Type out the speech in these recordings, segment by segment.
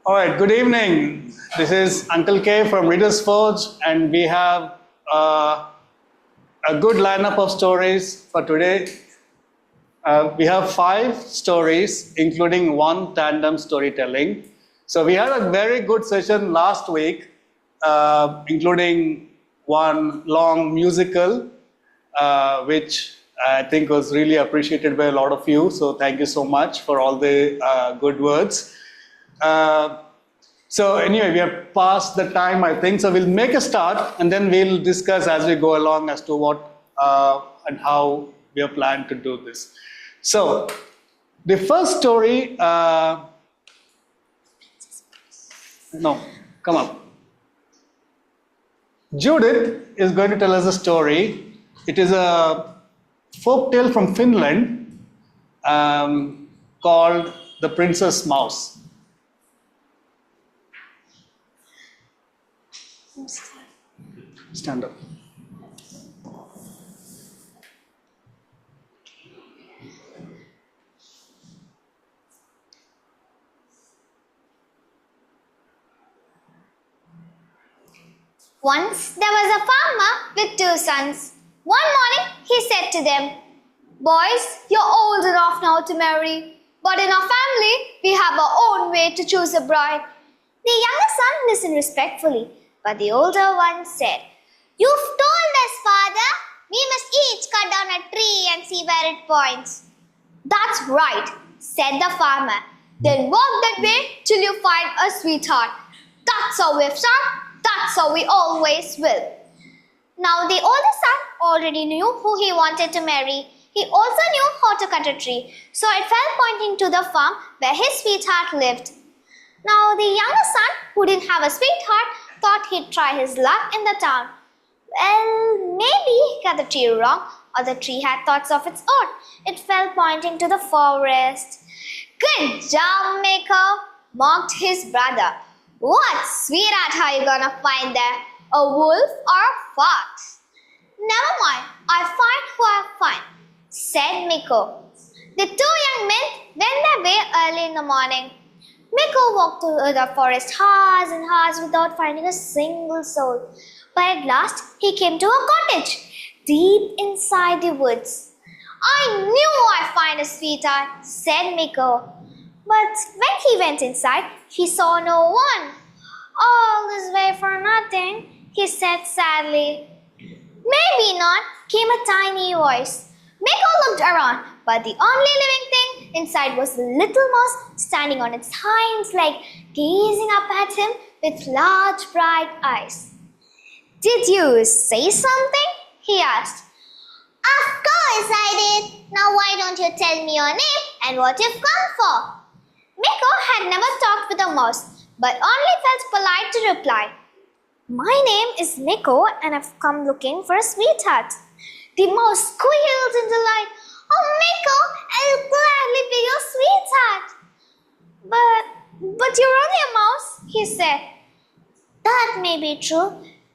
All right, good evening. This is Uncle K from Reader's Forge, and we have a good lineup of stories for today. We have 5 stories, including one tandem storytelling. So we had a very good session last week, including one long musical, which I think was really appreciated by a lot of you. So thank you so much for all the good words. So anyway, we have passed the time, I think. So we'll make a start, and then we'll discuss as we go along as to what and how we have planned to do this. So the first story, no, come up. Judith is going to tell us a story. It is a folk tale from Finland called The Princess Mouse. Stand up. Once there was a farmer with 2 sons. One morning he said to them, "Boys, you're old enough now to marry, but in our family we have our own way to choose a bride." The younger son listened respectfully, but the older one said, "You've told us, father, we must each cut down a tree and see where it points." "That's right," said the farmer. "Then walk that way till you find a sweetheart. That's how we've done. That's how we always will." Now the older son already knew who he wanted to marry. He also knew how to cut a tree, so it fell pointing to the farm where his sweetheart lived. Now the younger son, who didn't have a sweetheart, thought he'd try his luck in the town. Well, maybe he got the tree wrong, or the tree had thoughts of its own. It fell pointing to the forest. "Good job, Miko," mocked his brother. "What sweetheart are you gonna find there? A wolf or a fox?" "Never mind, I'll find who I find," said Miko. The 2 young men went their way early in the morning. Miko walked through the forest hours and hours without finding a single soul. But at last he came to a cottage, deep inside the woods. "I knew I'd find a sweetheart," said Miko. But when he went inside, he saw no one. "All this way for nothing," he said sadly. "Maybe not," came a tiny voice. Miko looked around, but the only living thing inside was a little mouse standing on its hind leg, gazing up at him with large bright eyes. "Did you say something?" he asked. "Of course I did. Now why don't you tell me your name and what you've come for?" Miko had never talked with a mouse, but only felt polite to reply. "My name is Miko, and I've come looking for a sweetheart." The mouse squealed in delight. "Oh, Miko, I'll gladly be your sweetheart." But you're only a mouse," he said. "That may be true.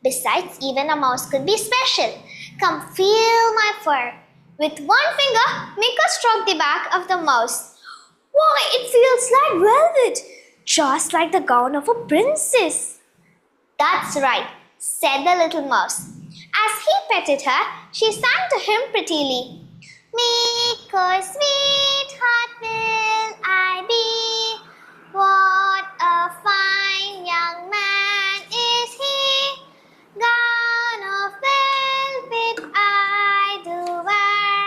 Besides, even a mouse could be special. Come feel my fur." With one finger, Miko stroked the back of the mouse. "Why, it feels like velvet, just like the gown of a princess." "That's right," said the little mouse. As he petted her, she sang to him prettily. "Miko, sweetheart will I be. What a fine young man is he. Gown of velvet I do wear,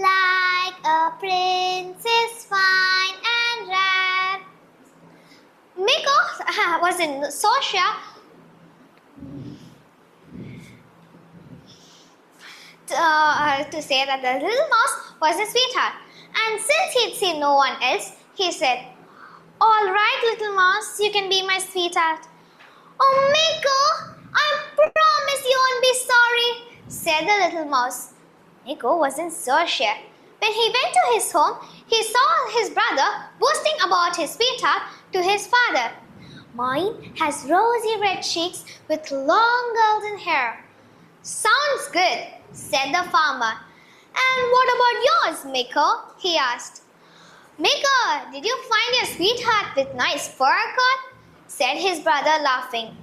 like a princess fine and rare." Miko was in Socia to say that the little mouse was his sweetheart. And since he'd seen no one else, he said, "All right, little mouse, you can be my sweetheart." "Oh, Miko, I promise you won't be sorry," said the little mouse. Miko wasn't so sure. When he went to his home, he saw his brother boasting about his sweetheart to his father. "Mine has rosy red cheeks with long golden hair." "Sounds good," said the farmer. "And what about yours, Miko?" he asked. Miko, did you find your sweetheart with nice fur coat? Said his brother laughing.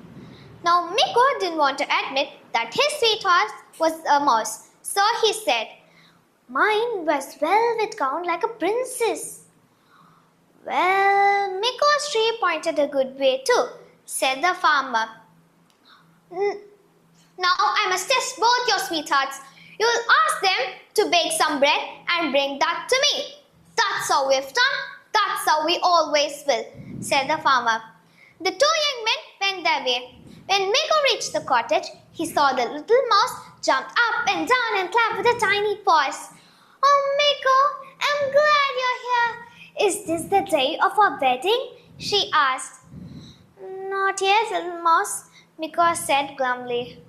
Now Miko didn't want to admit that his sweetheart was a mouse, so he said, Mine was velvet gown like a princess. Well, Miko's tree pointed a good way too, said the farmer. Now I must test both your sweethearts. You will ask them to bake some bread and bring that to me. That's how we've done. That's how we always will, said the farmer. The two young men went their way. When Miko reached the cottage, he saw the little mouse jump up and down and clap with her tiny paws. Oh, Miko, I'm glad you're here. Is this the day of our wedding? She asked. Not yet, little mouse, Miko said glumly.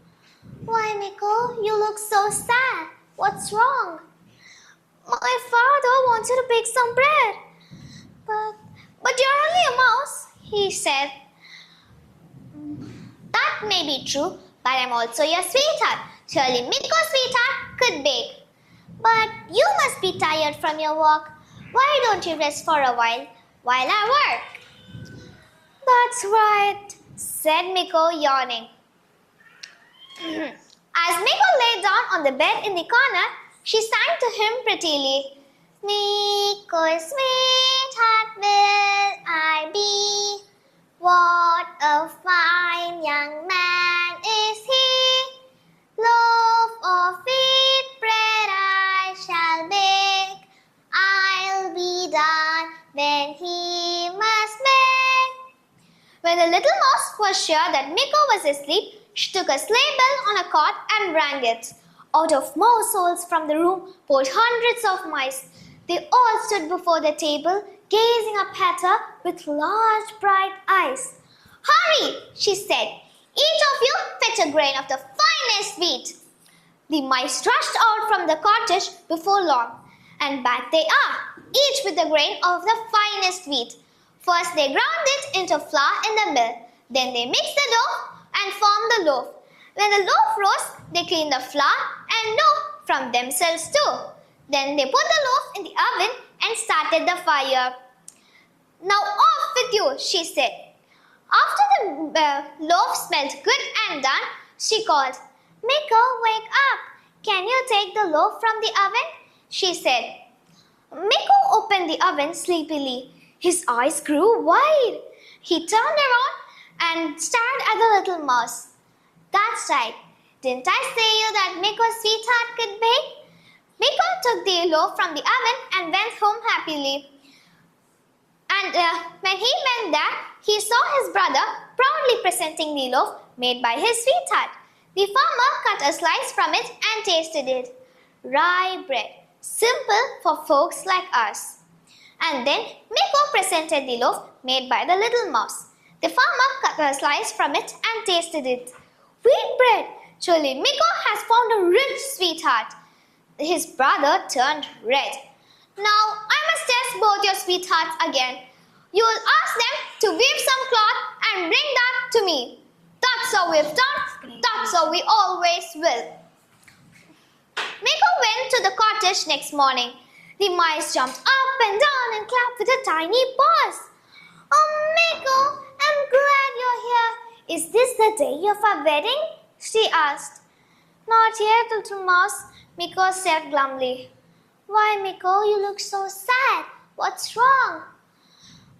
Why, Miko, you look so sad. What's wrong? My father wants you to bake some bread. But you're only a mouse, he said. That may be true, but I'm also your sweetheart. Surely Miko's sweetheart could bake. But you must be tired from your walk. Why don't you rest for a while I work? That's right, said Miko, yawning. As Miko lay down on the bed in the corner, she sang to him prettily. Miko's sweetheart will I be. What a fine young man is he. Loaf of wheat bread I shall bake. I'll be done when he must bake. When the little mouse was sure that Miko was asleep, she took a sleigh bell on a cord and rang it. Out of mouse holes from the room poured hundreds of mice. They all stood before the table, gazing up at her with large bright eyes. Hurry, she said. Each of you fetch a grain of the finest wheat. The mice rushed out from the cottage before long, and back they are, each with a grain of the finest wheat. First they ground it into flour in the mill. Then they mixed the dough and formed the loaf. When the loaf rose, they cleaned the flour and dough from themselves too. Then they put the loaf in the oven and started the fire. Now off with you, she said. After the loaf smelled good and done, she called, Miko, wake up. Can you take the loaf from the oven? She said. Miko opened the oven sleepily. His eyes grew wide. He turned around and stared at the little mouse. That's right. Didn't I say you that Miko's sweetheart could bake? Miko took the loaf from the oven and went home happily. And when he went there, he saw his brother proudly presenting the loaf made by his sweetheart. The farmer cut a slice from it and tasted it. Rye bread, simple for folks like us. And then Miko presented the loaf made by the little mouse. The farmer cut a slice from it and tasted it. Wheat bread! Surely Miko has found a rich sweetheart. His brother turned red. Now I must test both your sweethearts again. You will ask them to weave some cloth and bring that to me. That's how we've done. That's how we always will. Miko went to the cottage next morning. The mice jumped up and down and clapped with their tiny paws. Oh, Miko, I'm glad you're here. Is this the day of our wedding? She asked. Not yet, little mouse, Miko said glumly. Why, Miko, you look so sad. What's wrong?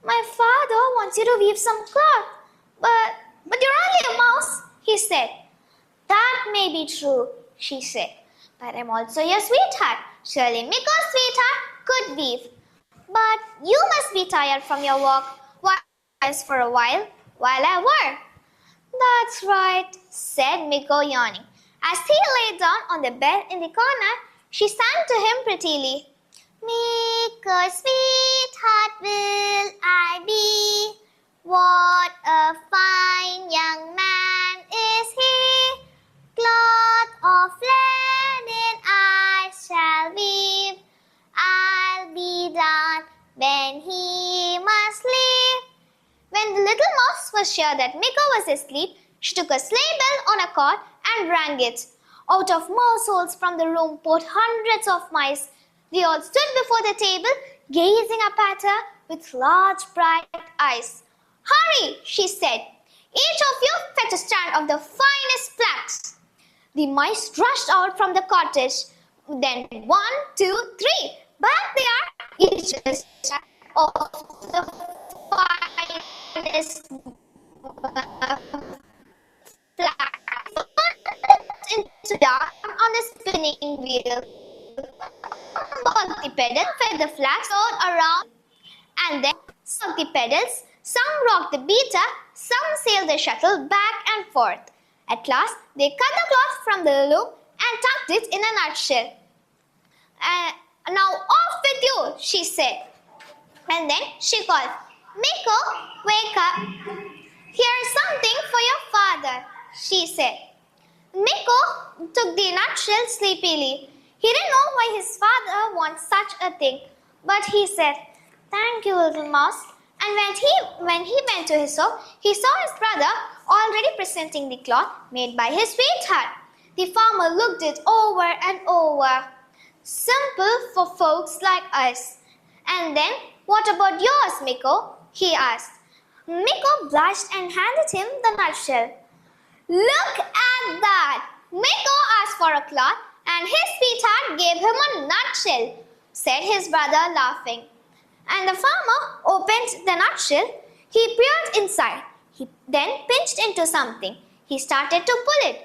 My father wants you to weave some cloth. But you're only a mouse, he said. That may be true, she said. But I'm also your sweetheart. Surely Miko's sweetheart could weave. But you must be tired from your walk. Rest for a while I work. That's right, said Miko, yawning. As he lay down on the bed in the corner, she sang to him prettily. Miko's sweetheart will I be. What a fine young man is he. Cloth of linen I shall weave. I'll be done when he must leave. When the little mouse was sure that Miko was asleep, she took a sleigh bell on a cord and rang it. Out of mouse holes from the room poured hundreds of mice. They all stood before the table, gazing up at her with large bright eyes. "Hurry," she said. "Each of you fetch a stand of the finest flax." The mice rushed out from the cottage. Then 1, 2, 3. Back they are, each a stand of the finest flax. Into dark on the spinning wheel. The pedal fed the flax all around, and then some the pedals, some rocked the beater, some sailed the shuttle back and forth. At last, they cut the cloth from the loom and tucked it in a nutshell. "Now off with you," she said. And then she called, "Miko, wake up. Here's something for your father," she said. Miko took the nutshell sleepily. He didn't know why his father wants such a thing, but he said, "Thank you, little mouse." And when he went to his home, he saw his brother already presenting the cloth made by his sweetheart. The farmer looked it over and over. "Simple for folks like us." "And then, what about yours, Miko?" he asked. Miko blushed and handed him the nutshell. "Look at that!" Miko asked for a cloth, and his sweetheart gave him a nutshell, said his brother, laughing. And the farmer opened the nutshell. He peered inside. He then pinched into something. He started to pull it.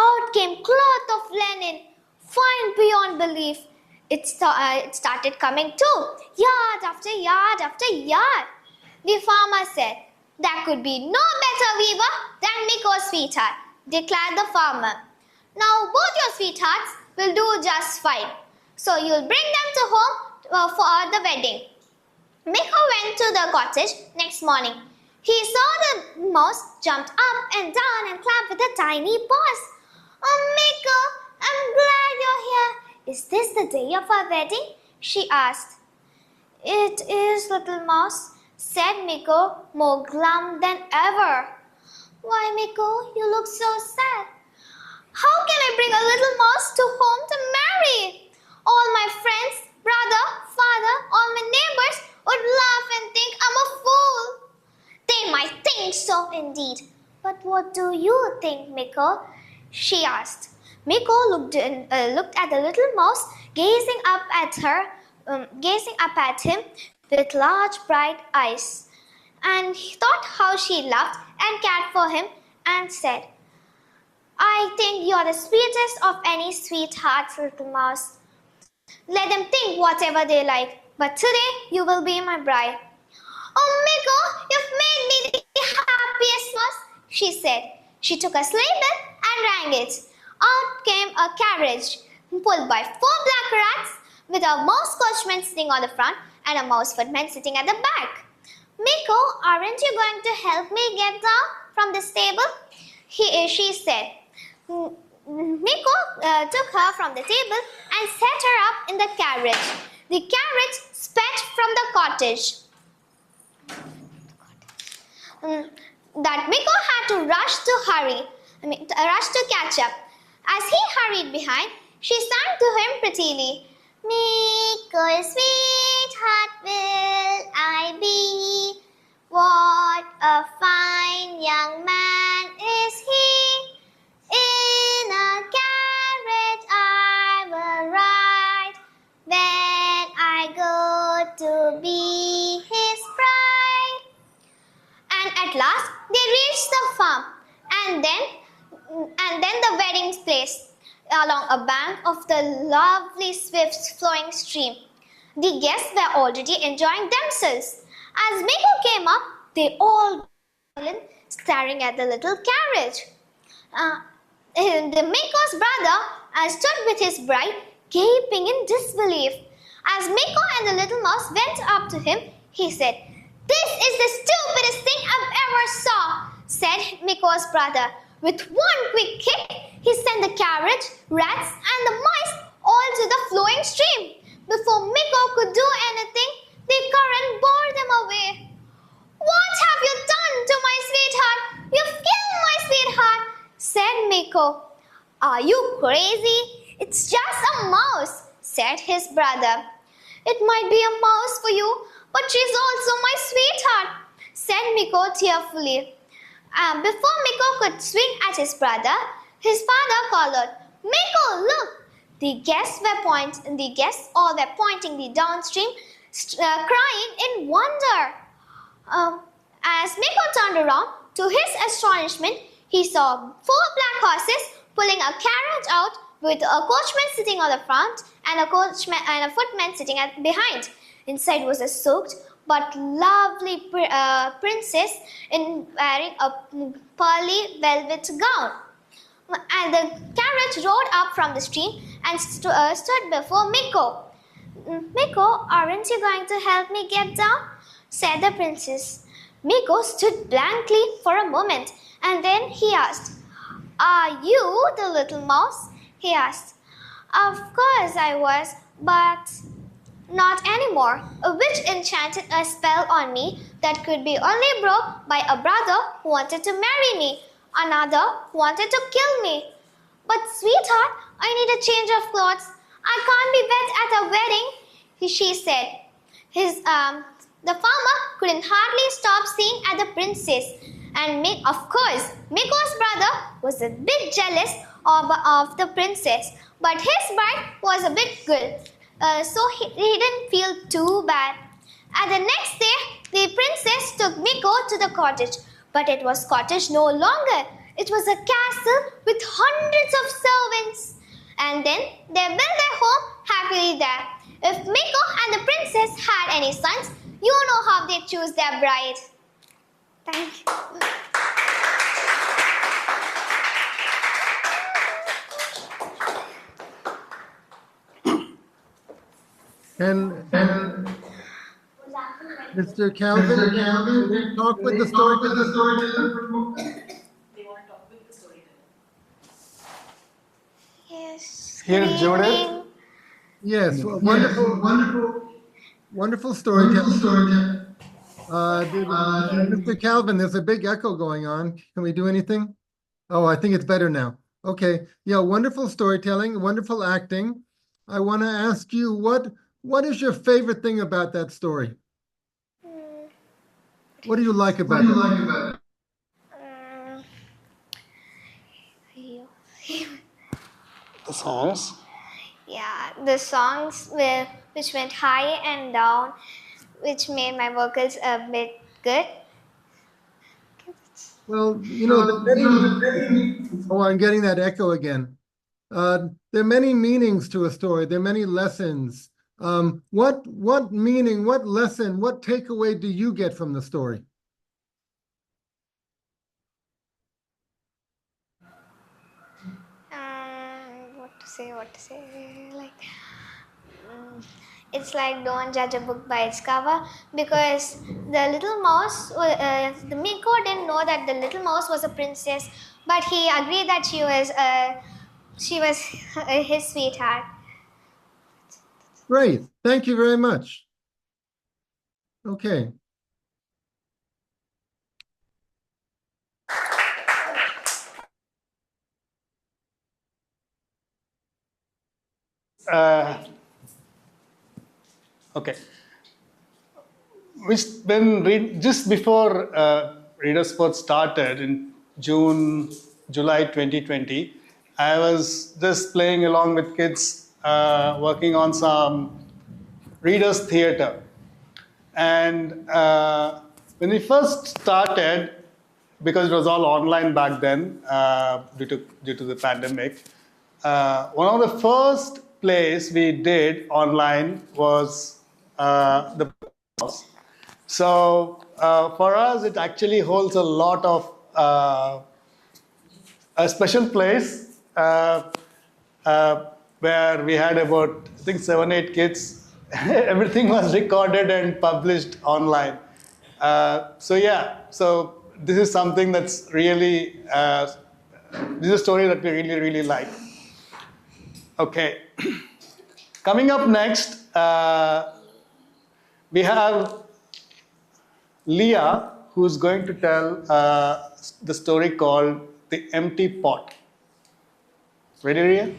Out came cloth of linen, fine beyond belief. It started coming too, yard after yard after yard. The farmer said, "There could be no better weaver than Miko's sweetheart," declared the farmer. "Now both your sweethearts will do just fine. So you'll bring them to home for the wedding." Miko went to the cottage next morning. He saw the mouse jumped up and down and clapped with her tiny paws. "Oh, Miko, I'm glad you're here. Is this the day of our wedding?" she asked. "It is, little mouse," said Miko, more glum than ever. "Why, Miko, you look so sad." "How can I bring a little mouse to home to marry? All my friends, brother, father, all my neighbors would laugh and think I'm a fool." "They might think so indeed. But what do you think, Miko?" she asked. Miko looked at the little mouse, gazing up at him with large bright eyes, and he thought how she loved and cared for him, and said, "I think you're the sweetest of any sweethearts, little mouse. Let them think whatever they like, but today you will be my bride." "Oh, Miko, you've made me the happiest mouse," she said. She took a sleigh bell and rang it. Out came a carriage pulled by 4 black rats, with a mouse coachman sitting on the front and a mouse footman sitting at the back. "Miko, aren't you going to help me get down from the stable?" she said. Miko took her from the table and set her up in the carriage. The carriage sped from the cottage. That Miko had to rush to catch up. As he hurried behind, she sang to him prettily. "Miko, sweetheart, will I be? What a fine young man is he! In a carriage I will ride, when I go to be his bride." And at last they reached the farm, and then the wedding place along a bank of the lovely swift flowing stream. The guests were already enjoying themselves. As Miko came up, they all staring at the little carriage. The Miko's brother stood with his bride, gaping in disbelief. As Miko and the little mouse went up to him, he said, "This is the stupidest thing I've ever saw," said Miko's brother. With one quick kick, he sent the carriage, rats, and the mice all to the flowing stream. Before Miko could do anything, the current bore them away. "What have you done to my sweetheart? You've killed my sweetheart," said Miko. "Are you crazy? It's just a mouse," said his brother. It might be a mouse for you, but she's also my sweetheart, said Miko tearfully. Before Miko could swing at his brother, his father called out, Miko, look! The guests all were pointing the downstream, crying in wonder. As Miko turned around, to his astonishment, he saw 4 black horses pulling a carriage out with a coachman sitting on the front and a footman sitting behind. Inside was a soaked but lovely princess wearing a pearly velvet gown. And the carriage rode up from the stream and stood before Miko. Miko, aren't you going to help me get down? Said the princess. Miko stood blankly for a moment and then he asked, Are you the little mouse? He asked. Of course I was, but not anymore. A witch enchanted a spell on me that could be only broke by a brother who wanted to marry me, another who wanted to kill me. But sweetheart, I need a change of clothes. I can't be wet at a wedding, she said. The farmer couldn't hardly stop staring at the princess. And of course, Miko's brother was a bit jealous of the princess. But his bride was a bit good, so he didn't feel too bad. And the next day, the princess took Miko to the cottage. But it was cottage no longer. It was a castle with hundreds of servants. And then they built their home happily there. If Miko and the princess had any sons, you know how they choose their bride. Thank you. And Mr. Calvin, can we talk with the storyteller? Yes. Here, Good Judith. evening. Yes, wonderful storyteller. Mr. Calvin, there's a big echo going on. Can we do anything? Oh, I think it's better now. Okay. Yeah, wonderful storytelling, wonderful acting. I want to ask you, what is your favorite thing about that story? What do you like about it? The songs. Yeah, the songs which went high and down, which made my vocals a bit good. Well, oh, I'm getting that echo again. There are many meanings to a story. There are many lessons. What meaning, what lesson, what takeaway do you get from the story? What to say, like, it's like don't judge a book by its cover, because the little mouse, the Miko didn't know that the little mouse was a princess, but he agreed that she was his sweetheart. Great, thank you very much. Okay. Okay. Just before Reader Sports started in July 2020, I was just playing along with kids, working on some readers theater. And when we first started, because it was all online back then, due to the pandemic, one of the first plays we did online was the house. So for us, it actually holds a lot of a special place where we had about, I think, 7-8 kids. Everything was recorded and published online. So this is something that's really, this is a story that we really, really like. Okay. Coming up next, we have Leah, who's going to tell the story called The Empty Pot. Ready, Leah?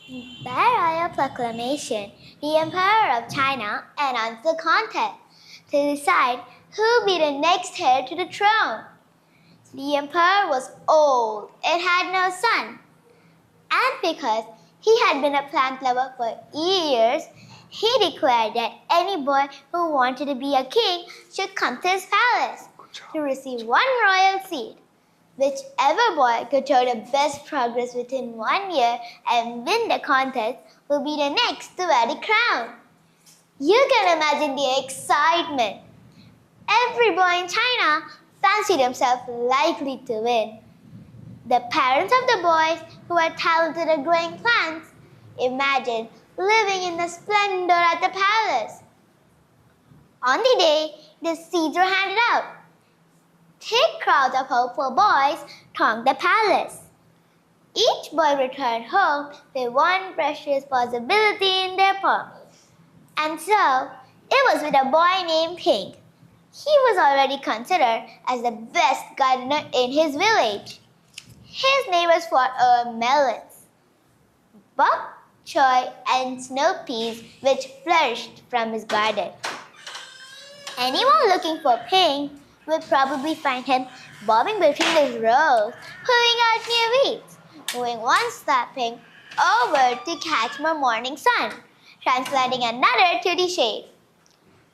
By royal proclamation, the Emperor of China announced the contest to decide who would be the next heir to the throne. The Emperor was old and had no son. And because he had been a plant lover for years, he declared that any boy who wanted to be a king should come to his palace to receive one royal seat. Whichever boy could show the best progress within 1 year and win the contest will be the next to wear the crown. You can imagine the excitement. Every boy in China fancied himself likely to win. The parents of the boys who were talented at growing plants imagined living in the splendor at the palace. On the day the seeds were handed out, thick crowds of hopeful boys thronged the palace. Each boy returned home with one precious possibility in their palm. And so, it was with a boy named Pink. He was already considered as the best gardener in his village. His neighbors fought over melons, bok choy, and snow peas which flourished from his garden. Anyone looking for Pink would probably find him bobbing between the rows, pulling out new weeds, moving one stepping over to catch more morning sun, transplanting another to the shade.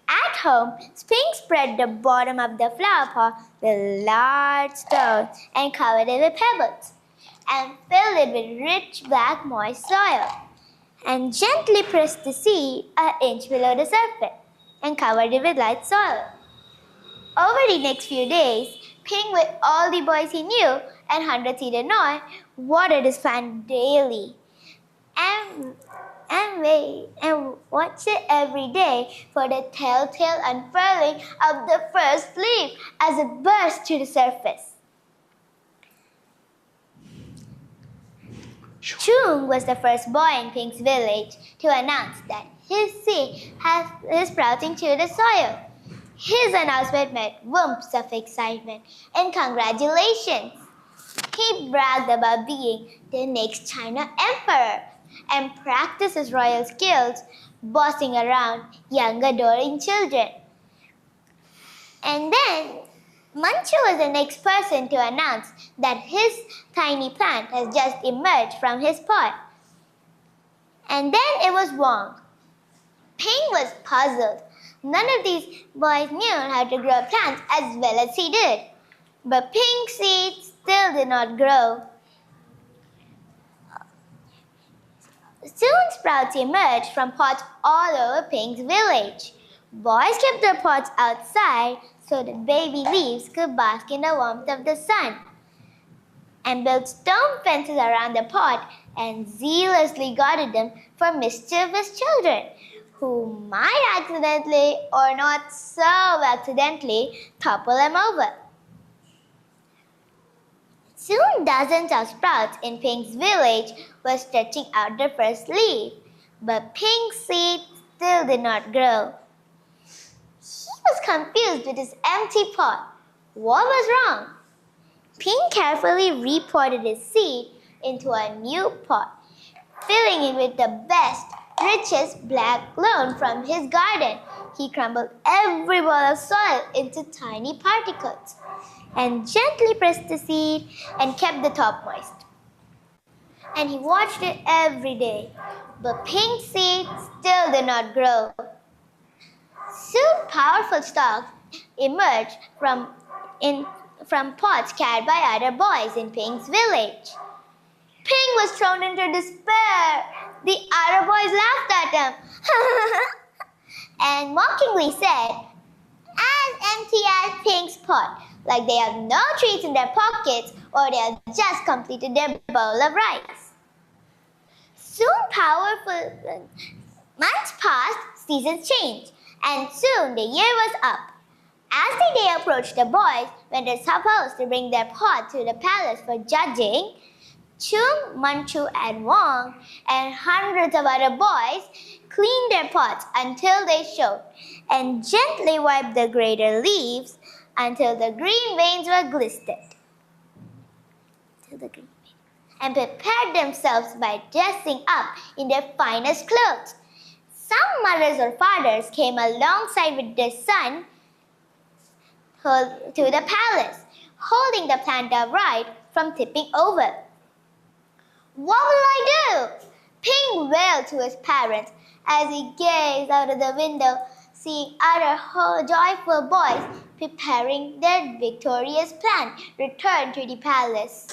At home, Pink spread the bottom of the flower pot with large stones and covered it with pebbles, and filled it with rich black moist soil, and gently pressed the seed an inch below the surface, and covered it with light soil. Over the next few days, Pink, with all the boys he knew and hundreds he did not, watered his plant daily and watched it every day for the telltale unfurling of the first leaf as it burst to the surface. Chung was the first boy in Pink's village to announce that his seed is sprouting through the soil. His announcement met whoops of excitement and congratulations. He bragged about being the next China emperor and practiced his royal skills, bossing around young adoring children. And then, Manchu was the next person to announce that his tiny plant has just emerged from his pot. And then it was Wong. Ping was puzzled. None of these boys knew how to grow plants as well as he did. But Ping's seeds still did not grow. Soon sprouts emerged from pots all over Ping's village. Boys kept their pots outside so that baby leaves could bask in the warmth of the sun, and built stone fences around the pot and zealously guarded them from mischievous children who might accidentally or not so accidentally topple them over. Soon dozens of sprouts in Pink's village were stretching out their first leaf, but Pink's seed still did not grow. He was confused with his empty pot. What was wrong? Pink carefully repotted his seed into a new pot, filling it with the best, richest black loam from his garden. He crumbled every ball of soil into tiny particles and gently pressed the seed and kept the top moist. And he watched it every day, but Pink's seed still did not grow. Soon powerful stalks emerged from pots carried by other boys in Pink's village. Pink was thrown into despair. The other boys laughed at him and mockingly said, "As empty as Pink's pot, like they have no treats in their pockets or they have just completed their bowl of rice." Soon months passed, seasons changed, and soon the year was up. As the day approached, the boys went supposed to bring their pot to the palace for judging. Chung, Manchu, and Wong, and hundreds of other boys cleaned their pots until they showed, and gently wiped the greater leaves until the green veins were glistered. and prepared themselves by dressing up in their finest clothes. Some mothers or fathers came alongside with their son to the palace, holding the plant upright from tipping over. "What will I do?" Ping wailed to his parents as he gazed out of the window, seeing other joyful boys preparing their victorious plan return to the palace.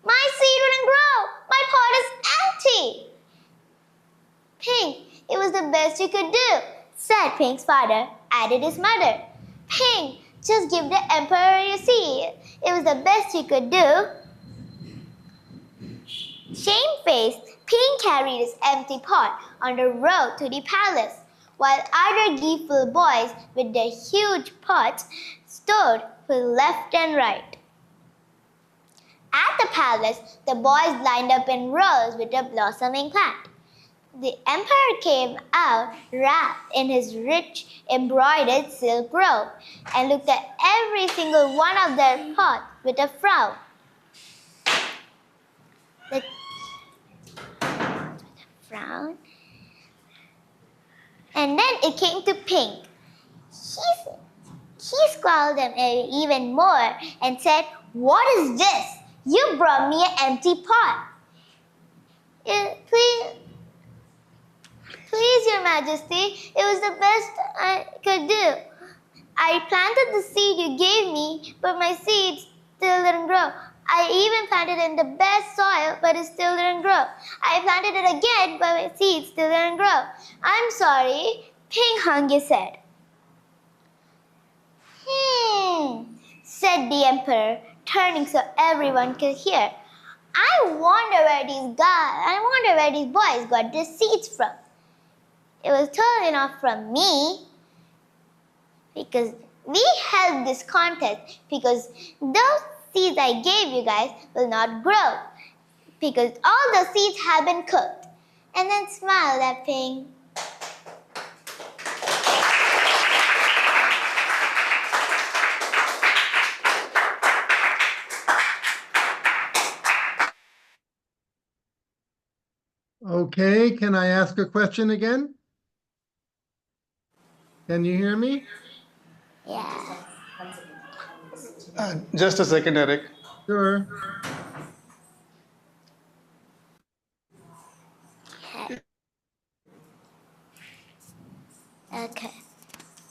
"My seed wouldn't grow! My pot is empty!" "Ping, it was the best you could do," said Ping's father, added his mother. "Ping, just give the emperor your seed. It was the best you could do." Shamefaced, Ping carried his empty pot on the road to the palace, while other gleeful boys with their huge pots stood to left and right. At the palace, the boys lined up in rows with the blossoming plant. The emperor came out wrapped in his rich embroidered silk robe and looked at every single one of their pots with a frown. And then it came to Pink. He scolded them even more and said, "What is this? You brought me an empty pot." Please, Your Majesty, it was the best I could do. I planted the seed you gave me, but my seed still didn't grow. I even planted it in the best soil, but it still didn't grow. I planted it again, but my seed still didn't grow. I'm sorry, Ping hung his head. Said the emperor, turning so everyone could hear. I wonder where these boys got their seeds from. It was totally not from me, because we held this contest because those seeds I gave you guys will not grow, because all the seeds have been cooked. And then smiled at Ping. Okay, can I ask a question again? Can you hear me? Yeah. Just a second, Eric. Sure. Okay.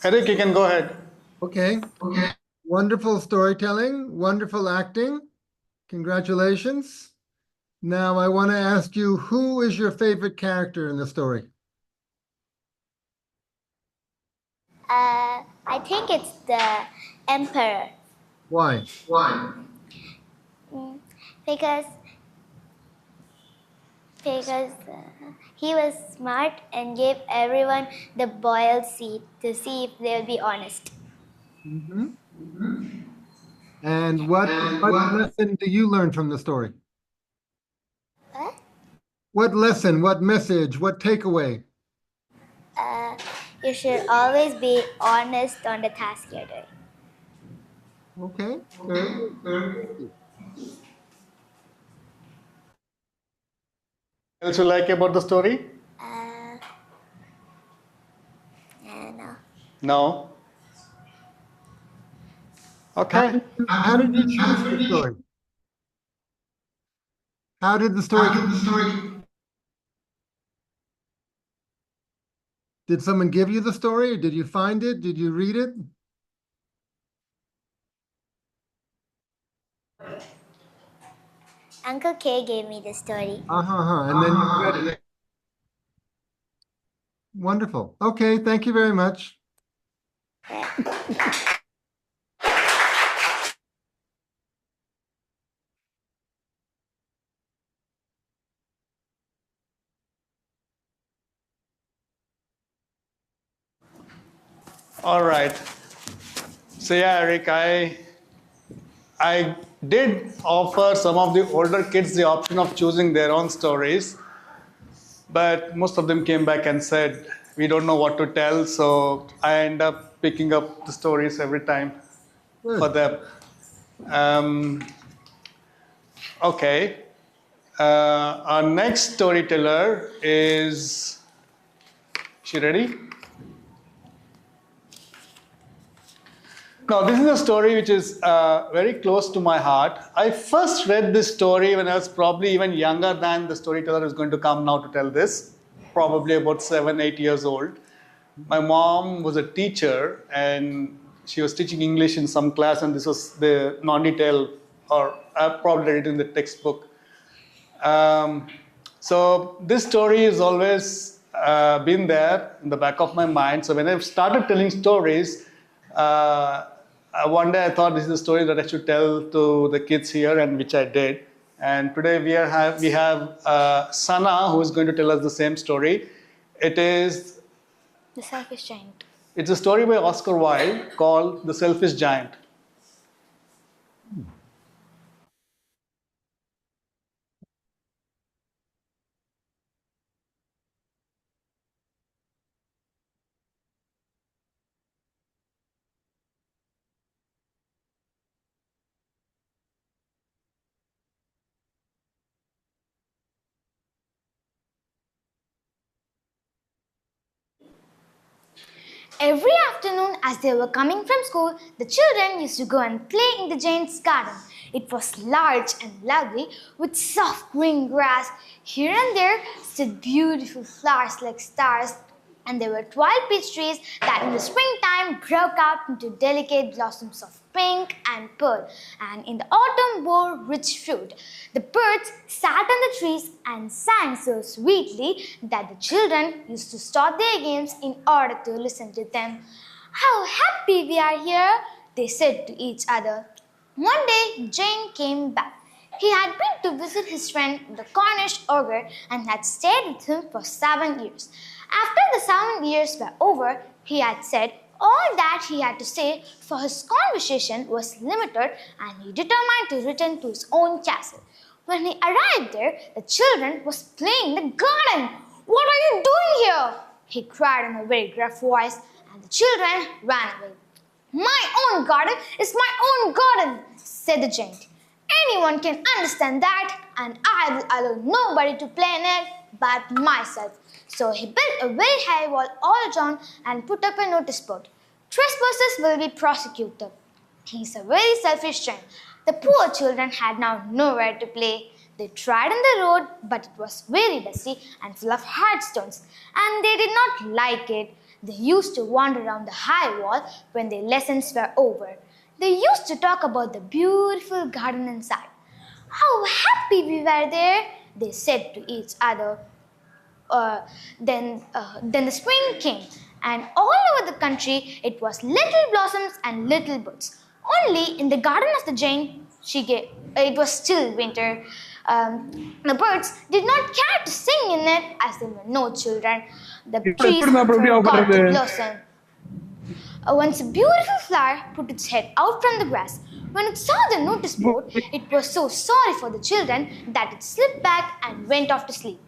Eric, you can go ahead. Okay. Wonderful storytelling, wonderful acting. Congratulations. Now I want to ask you, who is your favorite character in the story? I think it's the emperor. Why? Because he was smart and gave everyone the boiled seed to see if they'll be honest. And what lesson do you learn from the story? What? What lesson, what message, what takeaway? You should always be honest on the task you're doing. Okay. Good. What else you like about the story? No. No. Okay. How did you choose the story? How did the story? Did someone give you the story? Did you find it? Did you read it? Uncle K gave me the story. And then you read it. Wonderful. Okay, thank you very much. All right. So yeah, Eric, I did offer some of the older kids the option of choosing their own stories, but most of them came back and said, we don't know what to tell, so I end up picking up the stories every time for them. Okay. Our next storyteller is she ready? Now, this is a story which is very close to my heart. I first read this story when I was probably even younger than the storyteller is going to come now to tell this, probably about 7, 8 years old. My mom was a teacher and she was teaching English in some class, and this was the non-detail, or I probably read it in the textbook. So this story has always been there in the back of my mind. So when I started telling stories, one day I thought this is a story that I should tell to the kids here, and which I did. And today we have Sana, who is going to tell us the same story. The Selfish Giant. It's a story by Oscar Wilde called The Selfish Giant. Every afternoon, as they were coming from school, the children used to go and play in the giant's garden. It was large and lovely, with soft green grass. Here and there stood beautiful flowers like stars, and there were 12 peach trees that in the springtime broke out into delicate blossoms of pink and pearl, and in the autumn bore rich fruit. The birds sat on the trees and sang so sweetly that the children used to stop their games in order to listen to them. "How happy we are here," they said to each other. One day, Jane came back. He had been to visit his friend, the Cornish ogre, and had stayed with him for 7 years. After the 7 years were over, he had said all that he had to say, for his conversation was limited, and he determined to return to his own castle. When he arrived there, the children was playing in the garden. "What are you doing here?" he cried in a very gruff voice, and the children ran away. "My own garden is my own garden," said the giant. "Anyone can understand that, and I will allow nobody to play in it but myself." So he built a very high wall all around and put up a notice board. "Trespassers will be prosecuted." He is a very selfish giant. The poor children had now nowhere to play. They tried on the road, but it was very dusty and full of hard stones, and they did not like it. They used to wander around the high wall when their lessons were over. They used to talk about the beautiful garden inside. "How happy we were there," they said to each other. Then the spring came, and all over the country it was little blossoms and little birds. Only in the garden of the giant, it was still winter. The birds did not care to sing in it, as there were no children. The trees forgot to blossom. Once a beautiful flower put its head out from the grass. When it saw the notice board, it was so sorry for the children that it slipped back and went off to sleep.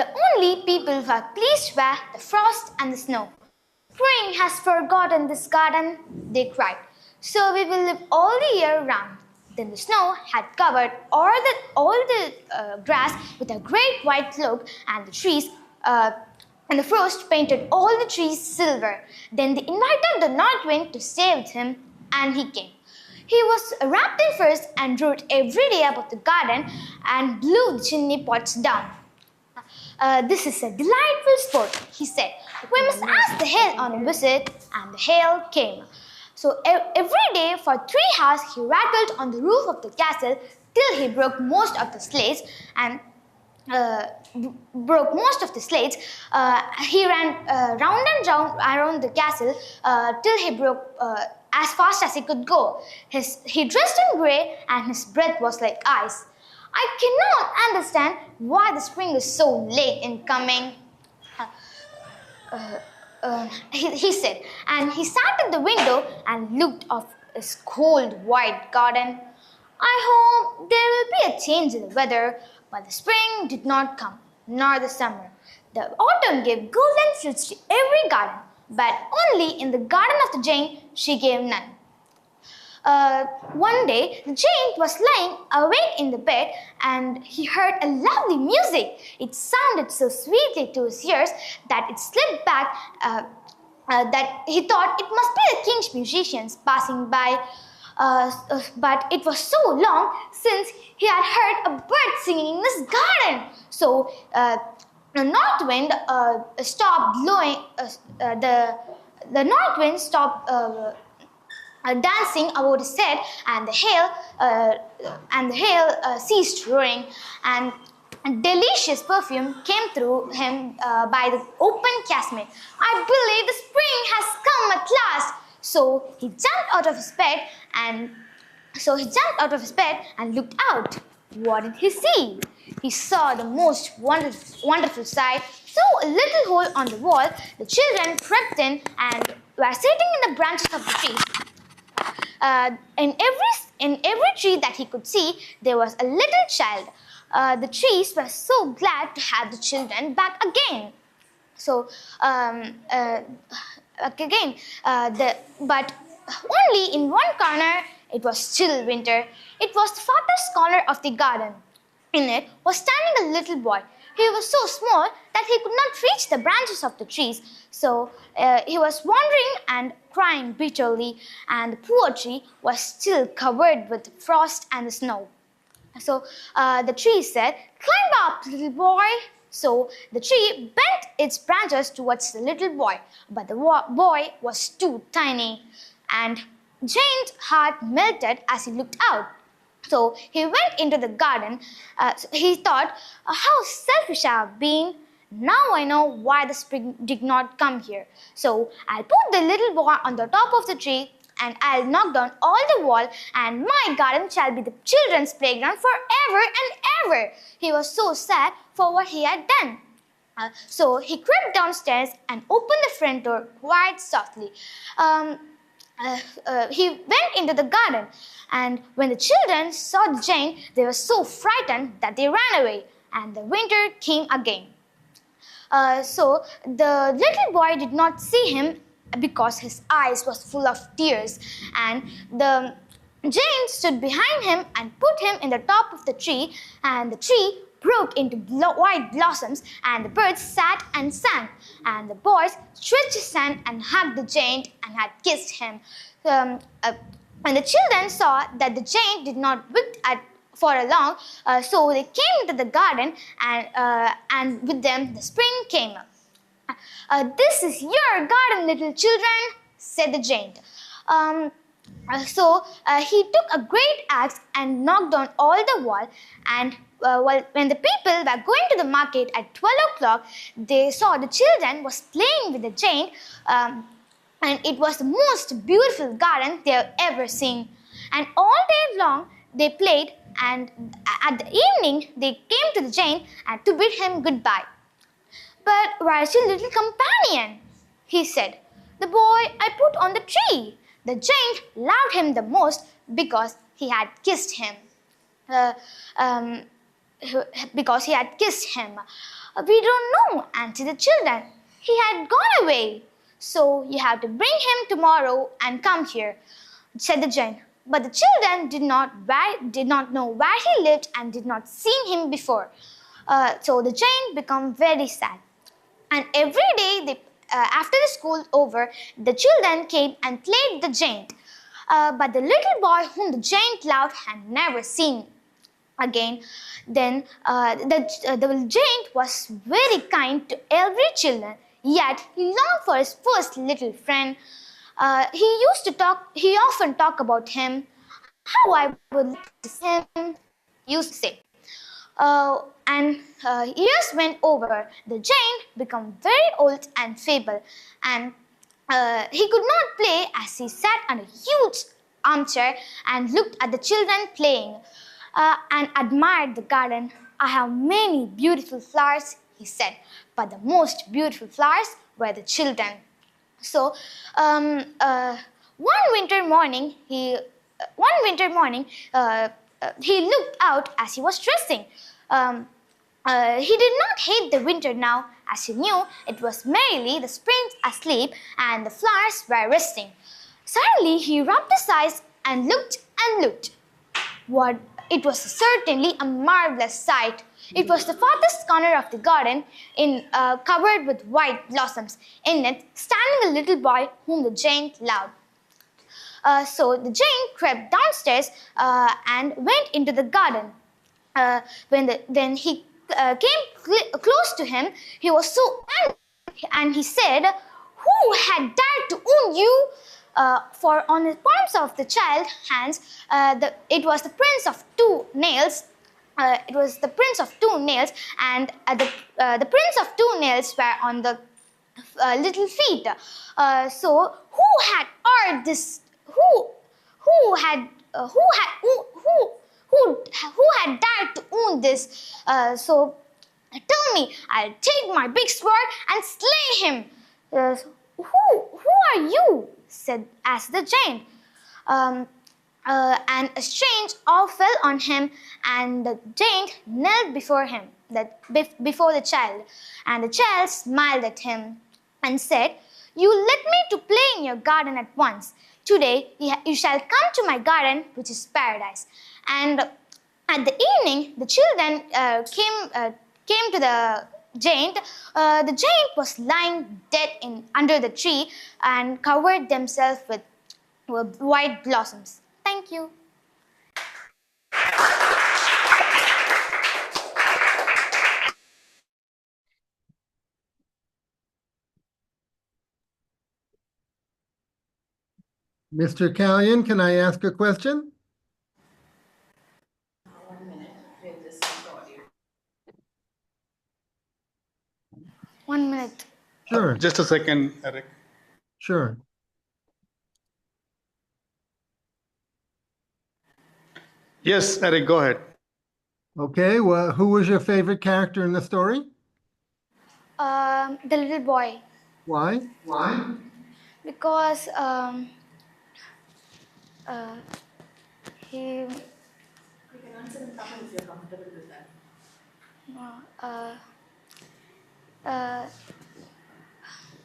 The only people who were pleased were the frost and the snow. "Spring has forgotten this garden," they cried. "So we will live all the year round." Then the snow had covered all the grass with a great white cloak, and the trees and the frost painted all the trees silver. Then they invited the north wind to stay with him, and he came. He was wrapped in furs and rode every day about the garden and blew the chimney pots down. "This is a delightful sport," he said. "We must ask the hail on a visit," and the hail came. So every day for 3 hours he rattled on the roof of the castle till he broke most of the slates, and he ran round and round around the castle till he broke as fast as he could go. He dressed in grey, and his breath was like ice. "I cannot understand why the spring is so late in coming," he said, and he sat at the window and looked off his cold white garden. "I hope there will be a change in the weather," but the spring did not come, nor the summer. The autumn gave golden fruits to every garden, but only in the garden of the giant she gave none. One day, the giant was lying awake in the bed and he heard a lovely music. It sounded so sweetly to his ears that it slipped back, that he thought it must be the king's musicians passing by. But it was so long since he had heard a bird singing in his garden. So the north wind stopped blowing. The north wind stopped dancing about his head, and the hail ceased roaring, and a delicious perfume came through him by the open casement. I believe the spring has come at last. So he jumped out of his bed and looked out. What did he see? He saw the most wonderful sight. Through a little hole on the wall, the children crept in and were sitting in the branches of the trees. In every tree that he could see, there was a little child. The trees were so glad to have the children back again. But only in one corner it was still winter. It was the farthest corner of the garden. In it was standing a little boy. He was so small that he could not reach the branches of the trees. So he was wandering and crying bitterly, and the poor tree was still covered with frost and the snow. So the tree said, "Climb up, little boy." So the tree bent its branches towards the little boy, but the boy was too tiny, and Jane's heart melted as he looked out. So he went into the garden. He thought, how selfish I have been. Now I know why the spring did not come here. So I'll put the little boy on the top of the tree, and I'll knock down all the wall, and my garden shall be the children's playground forever and ever. He was so sad for what he had done. So he crept downstairs and opened the front door quite softly. He went into the garden, and when the children saw the giant, they were so frightened that they ran away, and the winter came again. So the little boy did not see him because his eyes was full of tears, and the giant stood behind him and put him in the top of the tree, and the tree broke into white blossoms, and the birds sat and sang, and the boys stretched his hand and hugged the giant and had kissed him. And the children saw that the giant did not weep for long, so they came into the garden, and with them the spring came. "This is your garden, little children," said the giant. So he took a great axe and knocked down all the wall, and when the people were going to the market at 12 o'clock, they saw the children was playing with the giant, and it was the most beautiful garden they have ever seen. And all day long they played, and at the evening they came to the giant and to bid him goodbye. "But where is your little companion?" he said. "The boy I put on the tree." The giant loved him the most because he had kissed him. "We don't know," answered the children. "He had gone away. So you have to bring him tomorrow and come here," said the giant. But the children did not know where he lived and did not seen him before. So the giant became very sad. And every day after the school over, the children came and played with the giant. But the little boy whom the giant loved had never seen again. Then the giant was very kind to every children, yet he longed for his first little friend. He often talked about him. "How I would miss him," he used to say. Years went over. The giant became very old and feeble, and he could not play as he sat on a huge armchair and looked at the children playing and admired the garden. "I have many beautiful flowers," he said, "but the most beautiful flowers were the children." So one winter morning, he looked out as he was dressing. He did not hate the winter now, as he knew it was merely the spring asleep and the flowers were resting. Suddenly he rubbed his eyes and looked and looked. What? It was certainly a marvelous sight. It was the farthest corner of the garden, covered with white blossoms. In it, standing a little boy whom the giant loved. So the giant crept downstairs and went into the garden. When he came close to him, he was so angry and he said, "Who had dared to wound you?" For on the palms of the child's hands, it was the prints of two nails. And the prints of two nails were on the little feet. So who had ordered this? Who had dared to wound this? So tell me, I'll take my big sword and slay him. Who are you? asked the giant. And a strange awe fell on him, and the giant knelt before before the child. And the child smiled at him and said, "You let me to play in your garden at once. Today you shall come to my garden, which is paradise." And at the evening, the children came to the giant. The giant was lying dead under the tree and covered themselves with white blossoms. Thank you. Mr. Kalyan, can I ask a question? One minute. Sure, Just a second, Eric. sure. Yes, Eric, go ahead. Okay, well, who was your favorite character in the story? The little boy. Why? Because he. You can answer in Tamil if you're comfortable with that.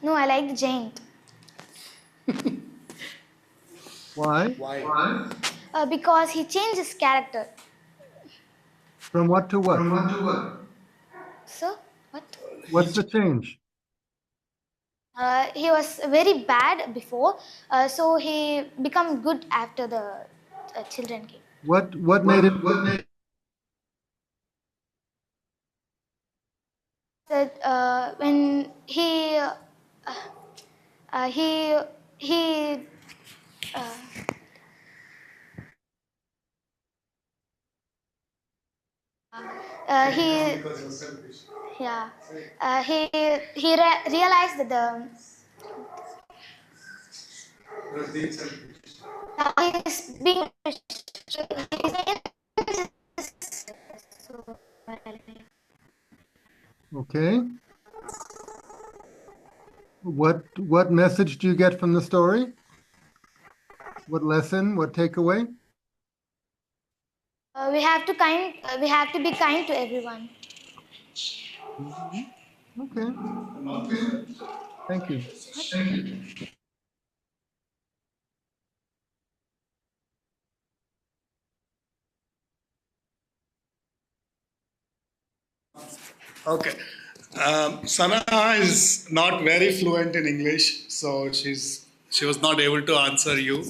No, I like the giant. Why? Because he changed his character. From what to what? So, what? What's the change? He was very bad before, so he became good after the children came. What made it? That when he yeah realized that he's being Okay. What message do you get from the story? What lesson? What takeaway? we have to be kind to everyone. Okay. Thank you. Okay. Sana is not very fluent in English, so she was not able to answer you.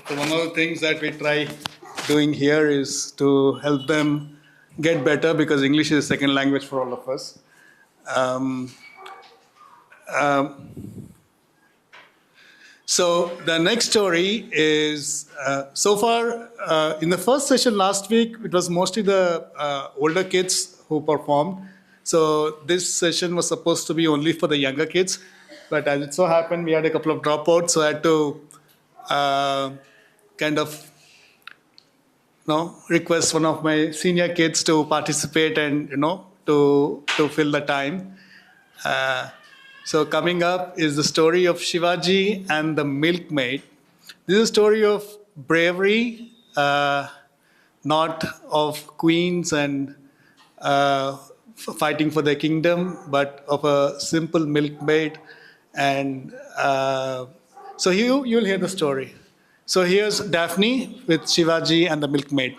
So one of the things that we try doing here is to help them get better, because English is a second language for all of us. So the next story is, so far in the first session last week, it was mostly the older kids who performed. So this session was supposed to be only for the younger kids, but as it so happened, we had a couple of dropouts, so I had to kind of request one of my senior kids to participate and to fill the time. So coming up is the story of Shivaji and the milkmaid. This is a story of bravery, not of queens and fighting for their kingdom, but of a simple milkmaid. And so you'll hear the story. So here's Daphne with Shivaji and the milkmaid.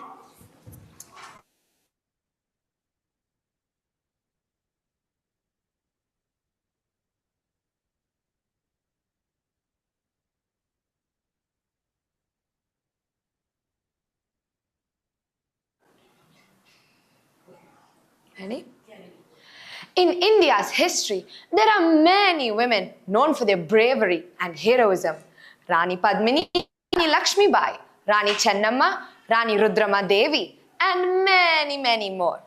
Ready? In India's history, there are many women known for their bravery and heroism. Rani Padmini, Rani Lakshmi Bai, Rani Chennamma, Rani Rudrama Devi, and many, many more.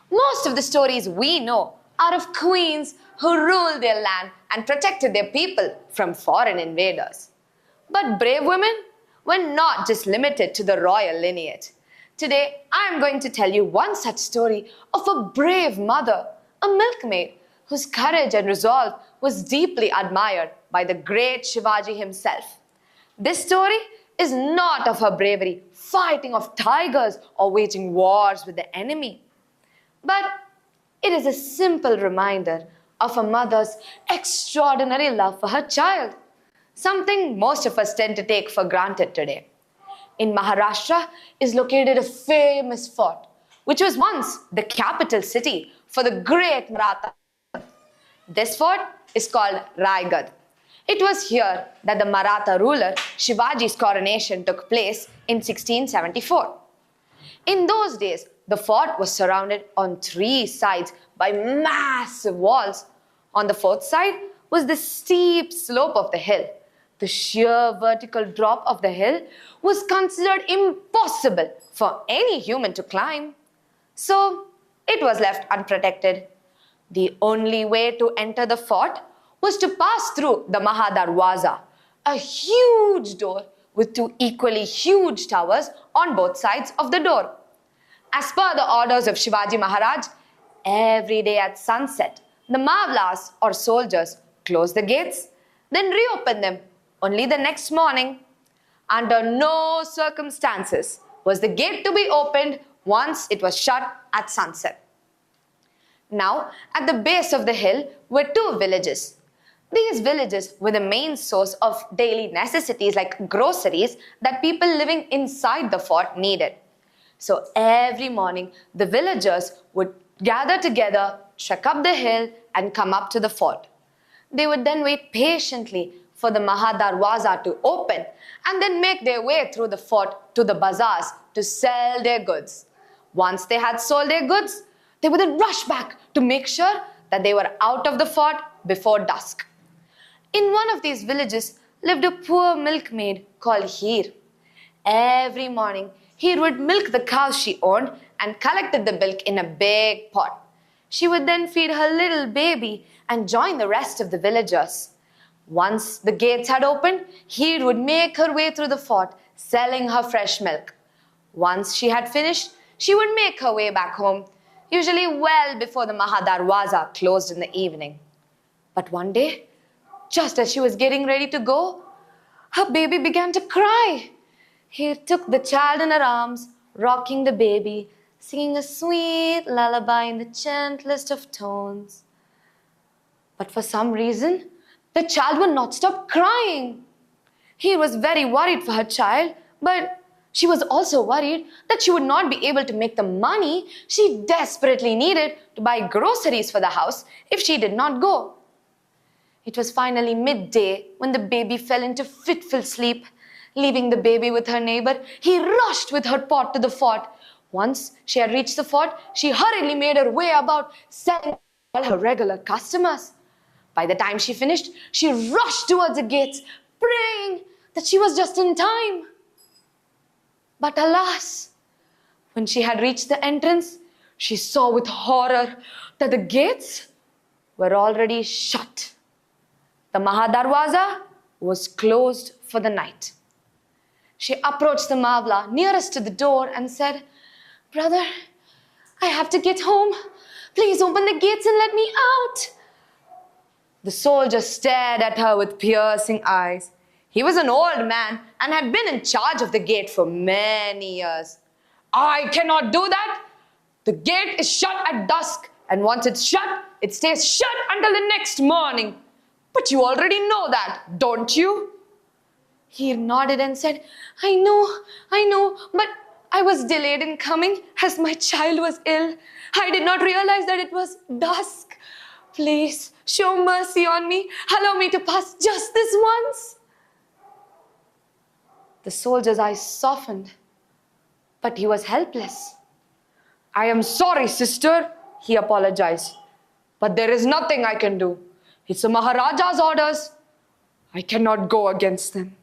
Most of the stories we know are of queens who ruled their land and protected their people from foreign invaders. But brave women were not just limited to the royal lineage. Today, I am going to tell you one such story of a brave mother, a milkmaid, whose courage and resolve was deeply admired by the great Shivaji himself. This story is not of her bravery, fighting off tigers or waging wars with the enemy. But it is a simple reminder of a mother's extraordinary love for her child, something most of us tend to take for granted today. In Maharashtra is located a famous fort, which was once the capital city for the great Maratha. This fort is called Raigad. It was here that the Maratha ruler Shivaji's coronation took place in 1674. In those days, the fort was surrounded on 3 sides by massive walls. On the 4th side was the steep slope of the hill. The sheer vertical drop of the hill was considered impossible for any human to climb. So it was left unprotected. The only way to enter the fort was to pass through the Mahadarwaza, a huge door with 2 equally huge towers on both sides of the door. As per the orders of Shivaji Maharaj, every day at sunset, the Mavlas or soldiers closed the gates, then reopened them only the next morning. Under no circumstances was the gate to be opened once it was shut at sunset. Now, at the base of the hill were 2 villages. These villages were the main source of daily necessities like groceries that people living inside the fort needed. So every morning, the villagers would gather together, trek up the hill, and come up to the fort. They would then wait patiently for the Mahadarwaza to open and then make their way through the fort to the bazaars to sell their goods. Once they had sold their goods, they would then rush back to make sure that they were out of the fort before dusk. In one of these villages lived a poor milkmaid called Heer. Every morning, Heer would milk the cows she owned and collected the milk in a big pot. She would then feed her little baby and join the rest of the villagers. Once the gates had opened, Heer would make her way through the fort, selling her fresh milk. Once she had finished, she would make her way back home, usually well before the Mahadarwaza closed in the evening. But one day, just as she was getting ready to go, her baby began to cry. He took the child in her arms, rocking the baby, singing a sweet lullaby in the gentlest of tones. But for some reason, the child would not stop crying. He was very worried for her child, but she was also worried that she would not be able to make the money she desperately needed to buy groceries for the house if she did not go. It was finally midday when the baby fell into fitful sleep. Leaving the baby with her neighbor, he rushed with her pot to the fort. Once she had reached the fort, she hurriedly made her way about, selling all her regular customers. By the time she finished, she rushed towards the gates, praying that she was just in time. But alas, when she had reached the entrance, she saw with horror that the gates were already shut. The Mahadarwaza was closed for the night. She approached the Mavla nearest to the door and said, "Brother, I have to get home. Please open the gates and let me out." The soldier stared at her with piercing eyes. He was an old man and had been in charge of the gate for many years. "I cannot do that. The gate is shut at dusk, and once it's shut, it stays shut until the next morning. But you already know that, don't you? He nodded and said, I know, but I was delayed in coming as my child was ill. I did not realize that it was dusk. Please show mercy on me. Allow me to pass just this once. The soldier's eyes softened, but he was helpless. I am sorry, sister, he apologized, but there is nothing I can do. It's the Maharaja's orders. I cannot go against them.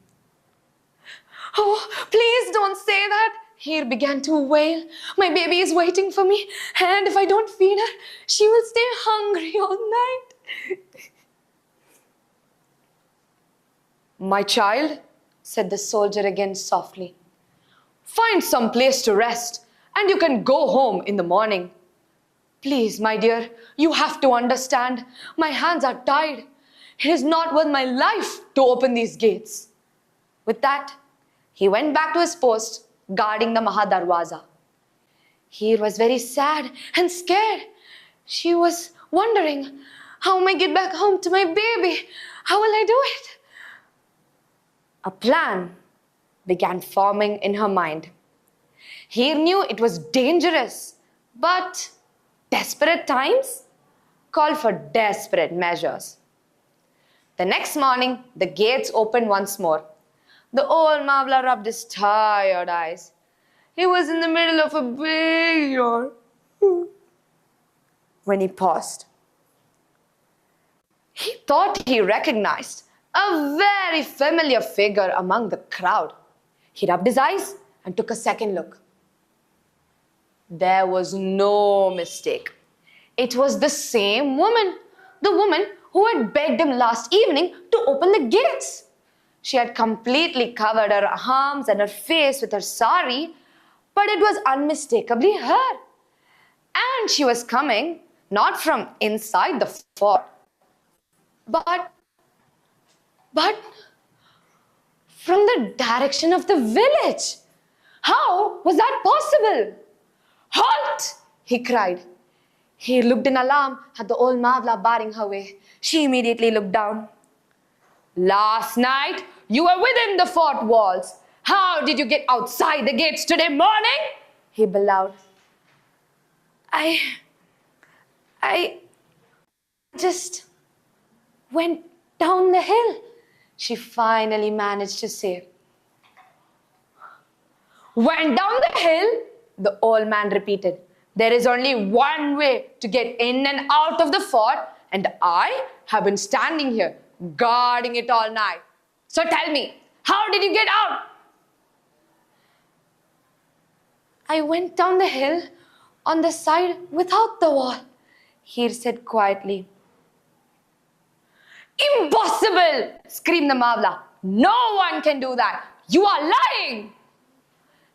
Oh, please don't say that. He began to wail. My baby is waiting for me, and if I don't feed her, she will stay hungry all night. My child, said the soldier again softly, find some place to rest, and you can go home in the morning. Please, my dear, you have to understand, my hands are tied. It is not worth my life to open these gates. With that, he went back to his post, guarding the Mahadarwaza. Heer was very sad and scared. She was wondering, how may I get back home to my baby? How will I do it? A plan began forming in her mind. Heer knew it was dangerous, but desperate times called for desperate measures. The next morning, the gates opened once more. The old Mavla rubbed his tired eyes. He was in the middle of a big yawn when he paused. He thought he recognized a very familiar figure among the crowd. He rubbed his eyes and took a second look. There was no mistake. It was the same woman, the woman who had begged him last evening to open the gates. She had completely covered her arms and her face with her sari, but it was unmistakably her. And she was coming not from inside the fort, but from the direction of the village. How was that possible? Halt! He cried. He looked in alarm at the old Mavla barring her way. She immediately looked down. Last night, you were within the fort walls. How did you get outside the gates today morning? He bellowed. I just went down the hill, she finally managed to say. Went down the hill? The old man repeated. There is only one way to get in and out of the fort, and I have been standing here guarding it all night. So tell me, how did you get out? I went down the hill on the side without the wall, Heer said quietly. Impossible! Screamed the Mavla. No one can do that. You are lying!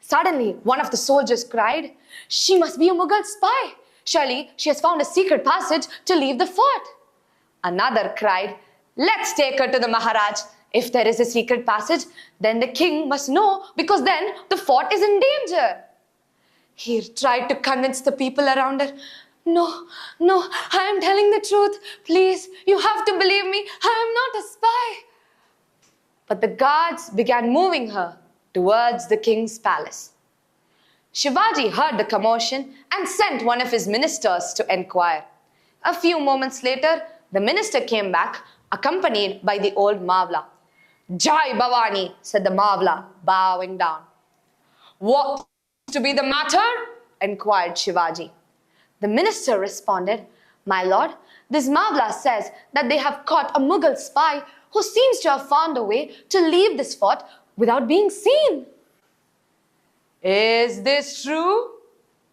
Suddenly, one of the soldiers cried, she must be a Mughal spy. Surely she has found a secret passage to leave the fort. Another cried, let's take her to the Maharaj. If there is a secret passage, then the king must know, because then the fort is in danger. He tried to convince the people around her. No, I am telling the truth. Please, you have to believe me. I am not a spy. But the guards began moving her towards the king's palace. Shivaji heard the commotion and sent one of his ministers to enquire. A few moments later, the minister came back, accompanied by the old Mavla. Jai Bhavani, said the Mavla, bowing down. What to be the matter? Enquired Shivaji. The minister responded, My lord, this Mavla says that they have caught a Mughal spy who seems to have found a way to leave this fort without being seen. Is this true?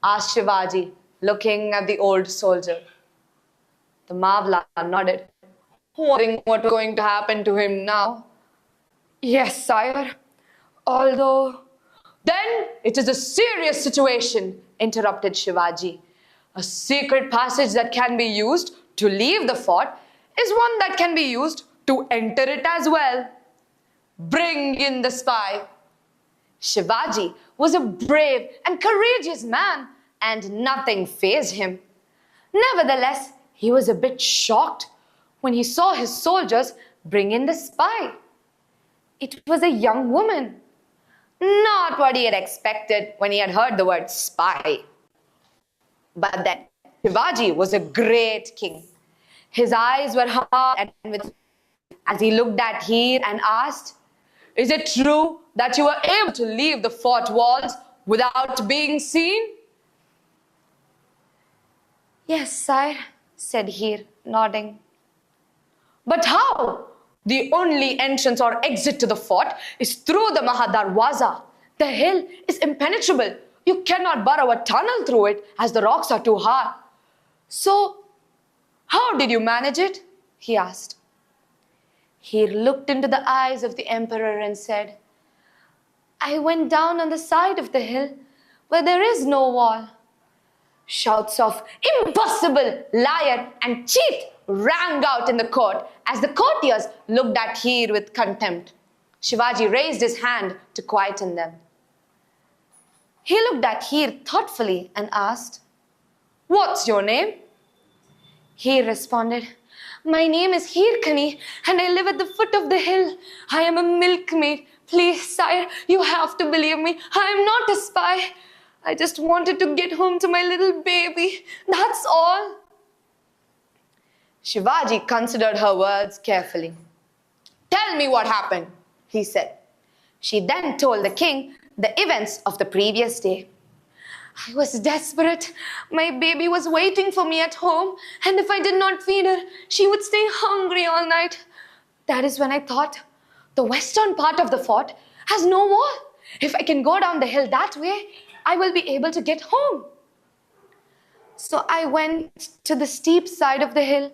Asked Shivaji, looking at the old soldier. The Mavla nodded, wondering what was going to happen to him now. Yes, sire. Although... Then it is a serious situation, interrupted Shivaji. A secret passage that can be used to leave the fort is one that can be used to enter it as well. Bring in the spy. Shivaji was a brave and courageous man, and nothing fazed him. Nevertheless, he was a bit shocked when he saw his soldiers bring in the spy. It was a young woman. Not what he had expected when he had heard the word spy. But then Shivaji was a great king. His eyes were hard and with as he looked at Heer and asked, "Is it true that you were able to leave the fort walls without being seen?" "Yes, sire," said Heer, nodding. "But how? The only entrance or exit to the fort is through the Mahadarwaza. The hill is impenetrable. You cannot burrow a tunnel through it as the rocks are too hard. So, how did you manage it?" he asked. He looked into the eyes of the emperor and said, "I went down on the side of the hill where there is no wall." Shouts of "Impossible! Liar!" and "Cheat!" rang out in the court as the courtiers looked at Heer with contempt. Shivaji raised his hand to quieten them. He looked at Heer thoughtfully and asked, "What's your name?" He responded, "My name is Heerkani and I live at the foot of the hill. I am a milkmaid. Please, sire, you have to believe me. I am not a spy. I just wanted to get home to my little baby. That's all." Shivaji considered her words carefully. "Tell me what happened," he said. She then told the king the events of the previous day. "I was desperate. My baby was waiting for me at home, and if I did not feed her, she would stay hungry all night. That is when I thought, the western part of the fort has no wall. If I can go down the hill that way, I will be able to get home. So I went to the steep side of the hill.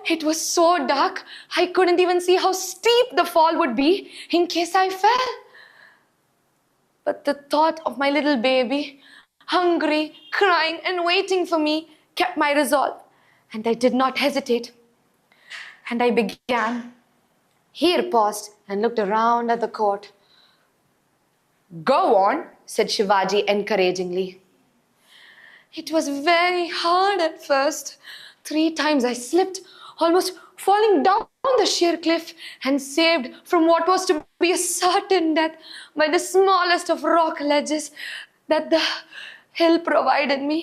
It was so dark, I couldn't even see how steep the fall would be in case I fell. But the thought of my little baby, hungry, crying, and waiting for me, kept my resolve, and I did not hesitate. And I began." Heer paused and looked around at the court. "Go on," said Shivaji encouragingly. "It was very hard at first. 3 times I slipped, almost falling down the sheer cliff, and saved from what was to be a certain death by the smallest of rock ledges that the hill provided me.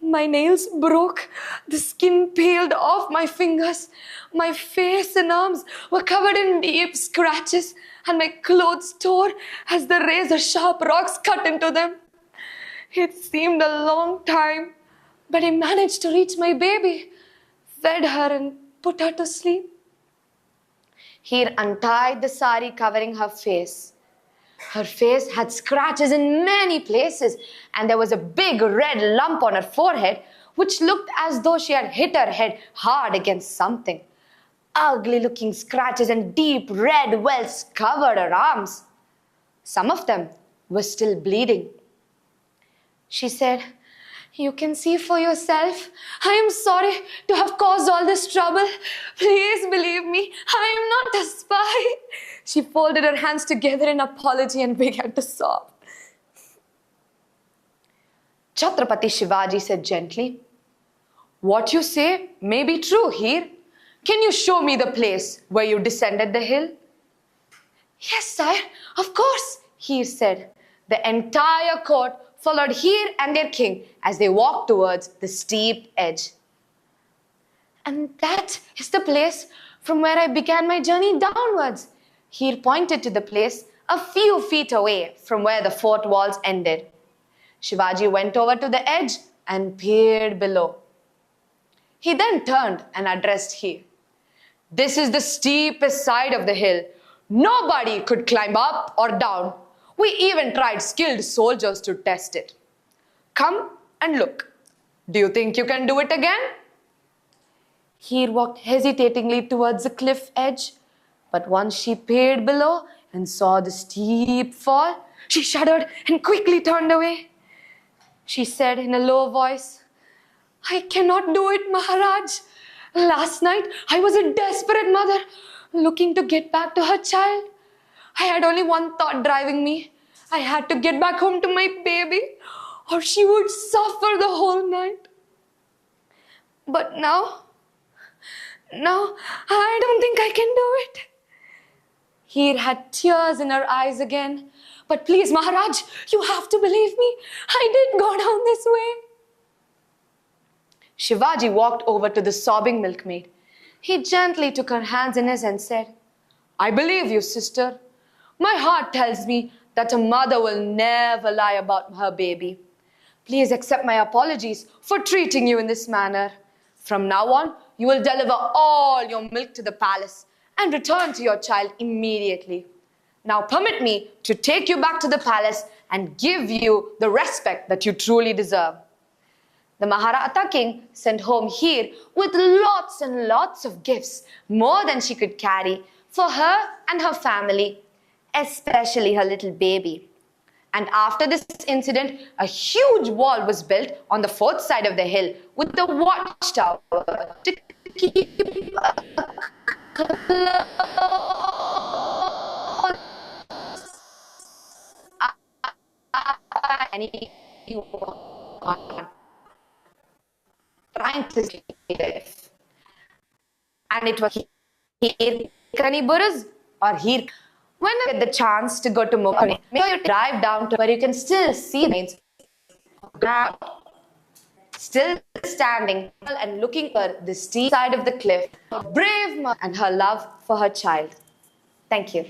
My nails broke, the skin peeled off my fingers, my face and arms were covered in deep scratches, and my clothes tore as the razor-sharp rocks cut into them. It seemed a long time, but I managed to reach my baby, fed her and put her to sleep." Heer untied the sari covering her face. Her face had scratches in many places, and there was a big red lump on her forehead, which looked as though she had hit her head hard against something. Ugly-looking scratches and deep red welts covered her arms. Some of them were still bleeding. She said, "You can see for yourself. I am sorry to have caused all this trouble. Please believe me, I am not a spy." She folded her hands together in apology and began to sob. Chhatrapati Shivaji said gently, "What you say may be true, Heer. Can you show me the place where you descended the hill?" "Yes, sire, of course," Heer said. The entire court followed Heer and their king as they walked towards the steep edge. "And that is the place from where I began my journey downwards." Heer pointed to the place a few feet away from where the fort walls ended. Shivaji went over to the edge and peered below. He then turned and addressed Heer. "This is the steepest side of the hill. Nobody could climb up or down. We even tried skilled soldiers to test it. Come and look. Do you think you can do it again?" Heer walked hesitatingly towards the cliff edge, but once she peered below and saw the steep fall, she shuddered and quickly turned away. She said in a low voice, "I cannot do it, Maharaj. Last night I was a desperate mother looking to get back to her child. I had only one thought driving me. I had to get back home to my baby. or she would suffer the whole night. But now I don't think I can do it. Heer had tears in her eyes again. But please, Maharaj, you have to believe me. I did go down this way. Shivaji walked over to the sobbing milkmaid. He gently took her hands in his and said, I believe you, sister. My heart tells me that a mother will never lie about her baby. Please accept my apologies for treating you in this manner. From now on, you will deliver all your milk to the palace and return to your child immediately. Now permit me to take you back to the palace and give you the respect that you truly deserve. The Maharatha king sent home Heer with lots and lots of gifts, more than she could carry, for her and her family, especially her little baby. And after this incident, a huge wall was built on the fourth side of the hill with the watchtower to keep anyone trying to live. And it was Heer Kaniburuz or Heer. When you get the chance to go to Mumbai, make sure you drive down to where you can still see the remains of the ground. Still standing and looking for the steep side of the cliff, a brave mother and her love for her child. Thank you.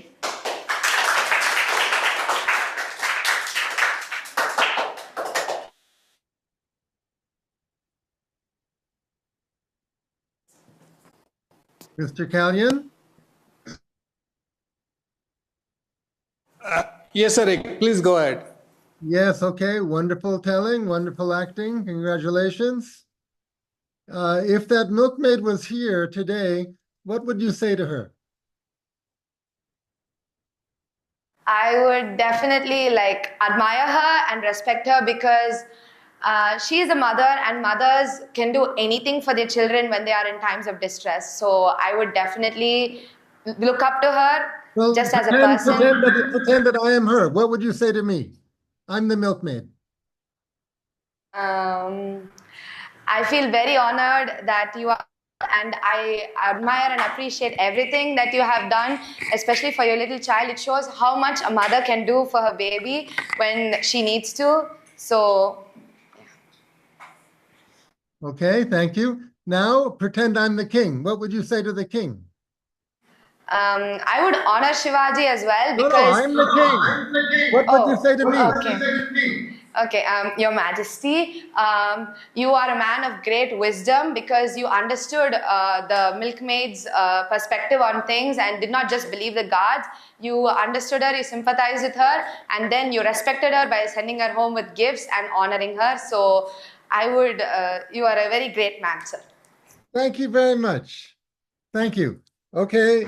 Mr. Kalyan? Yes, Eric, please go ahead. Yes, okay, wonderful telling, wonderful acting, congratulations. If that milkmaid was here today, what would you say to her? I would definitely admire her and respect her because she is a mother and mothers can do anything for their children when they are in times of distress. So I would definitely look up to her just as a person. Pretend that I am her. What would you say to me? I'm the milkmaid. I feel very honored that you are, and I admire and appreciate everything that you have done, especially for your little child. It shows how much a mother can do for her baby when she needs to. So, Okay, thank you. Now pretend I'm the king. What would you say to the king? I would honor Shivaji as well No, because I'm the king. What would you say to me? Okay, Your Majesty, you are a man of great wisdom because you understood the milkmaid's perspective on things and did not just believe the gods. You understood her, you sympathized with her, and then you respected her by sending her home with gifts and honoring her. So you are a very great man, sir. Thank you very much. Thank you. Okay.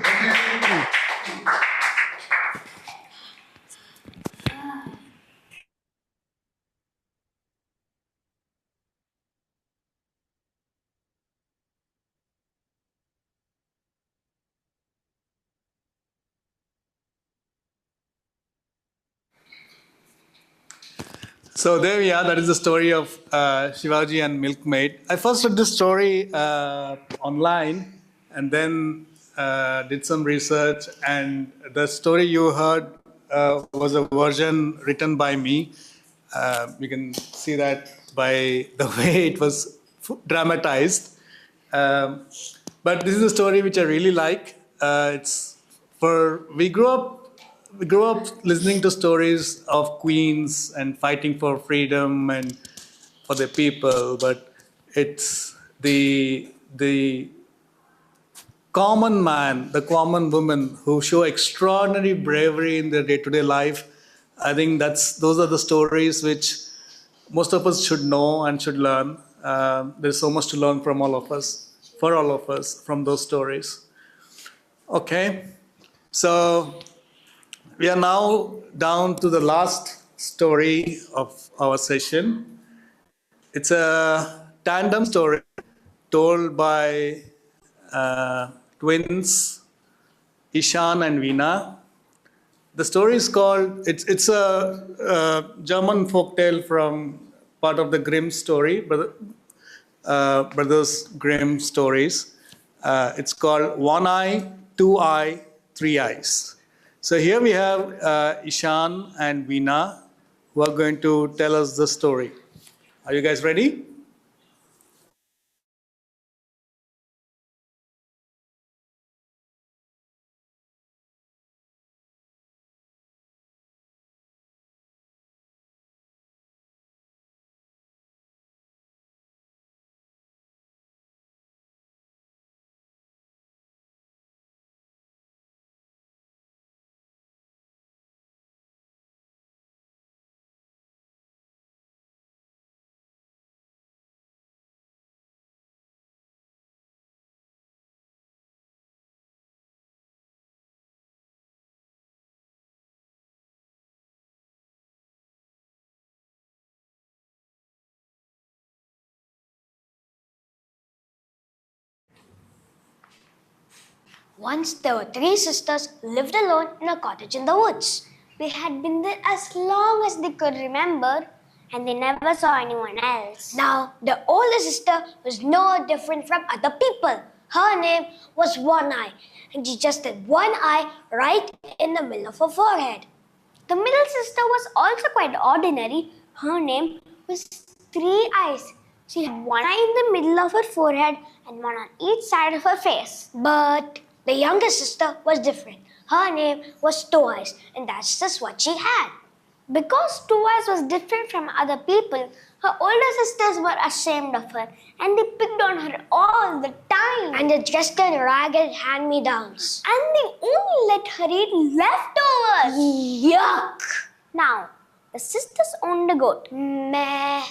So there we are. That is the story of Shivaji and Milkmaid. I first read this story online and then did some research. And the story you heard was a version written by me. You can see that by the way it was dramatized. But this is a story which I really like. We grew up listening to stories of queens and fighting for freedom and for the people, but it's the common man, the common woman who show extraordinary bravery in their day-to-day life. I think those are the stories which most of us should know and should learn. There's so much to learn from all of us, from those stories. Okay, so we are now down to the last story of our session. It's a tandem story told by twins Ishan and Veena. The story is called, it's a German folktale from part of the Grimm story, Brothers Grimm stories. It's called One Eye, Two Eye, Three Eyes. So here we have Ishan and Veena who are going to tell us the story. Are you guys ready? Once there were three sisters who lived alone in a cottage in the woods. They had been there as long as they could remember, and they never saw anyone else. Now, the older sister was no different from other people. Her name was One Eye, and she just had one eye right in the middle of her forehead. The middle sister was also quite ordinary. Her name was Three Eyes. She had one eye in the middle of her forehead and one on each side of her face. But the younger sister was different. Her name was Two Eyes, and that's just what she had. Because Two Eyes was different from other people, her older sisters were ashamed of her and they picked on her all the time. And they dressed her in ragged hand-me-downs. And they only let her eat leftovers. Yuck! Now, the sisters owned a goat. Meh,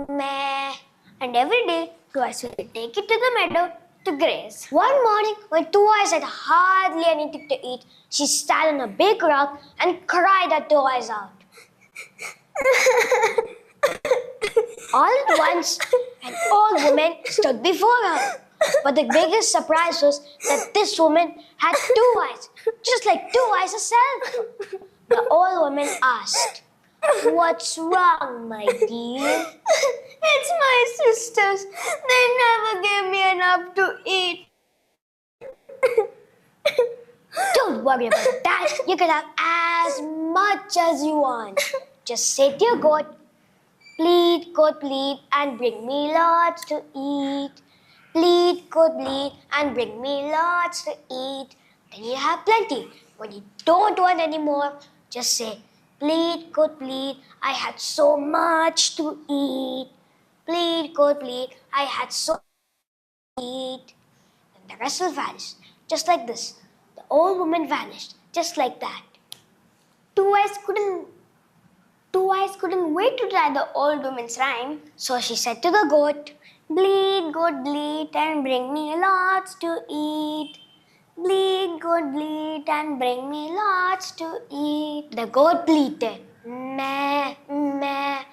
meh. And every day, Two Eyes would take it to the meadow to graze. One morning, when Two Eyes had hardly anything to eat, she sat on a big rock and cried her Two Eyes out. All at once, an old woman stood before her. But the biggest surprise was that this woman had two eyes, just like Two Eyes herself. The old woman asked, "What's wrong, my dear?" "It's my sisters. They never gave me enough to eat." "Don't worry about that. You can have as much as you want. Just say to your goat, 'Bleat, goat, bleat, and bring me lots to eat. Bleat, goat, bleat, and bring me lots to eat.' Then you have plenty. When you don't want any more, just say, 'Bleat, goat, bleat, I had so much to eat. Bleat, goat, bleat, I had so much to eat.' And the rest will vanish, just like this. The old woman vanished, just like that. Two Eyes couldn't wait to try the old woman's rhyme, so she said to the goat, 'Bleat, goat, bleat, and bring me lots to eat. Bleat, goat, bleat, and bring me lots to eat.' The goat bleated, 'Meh, meh.'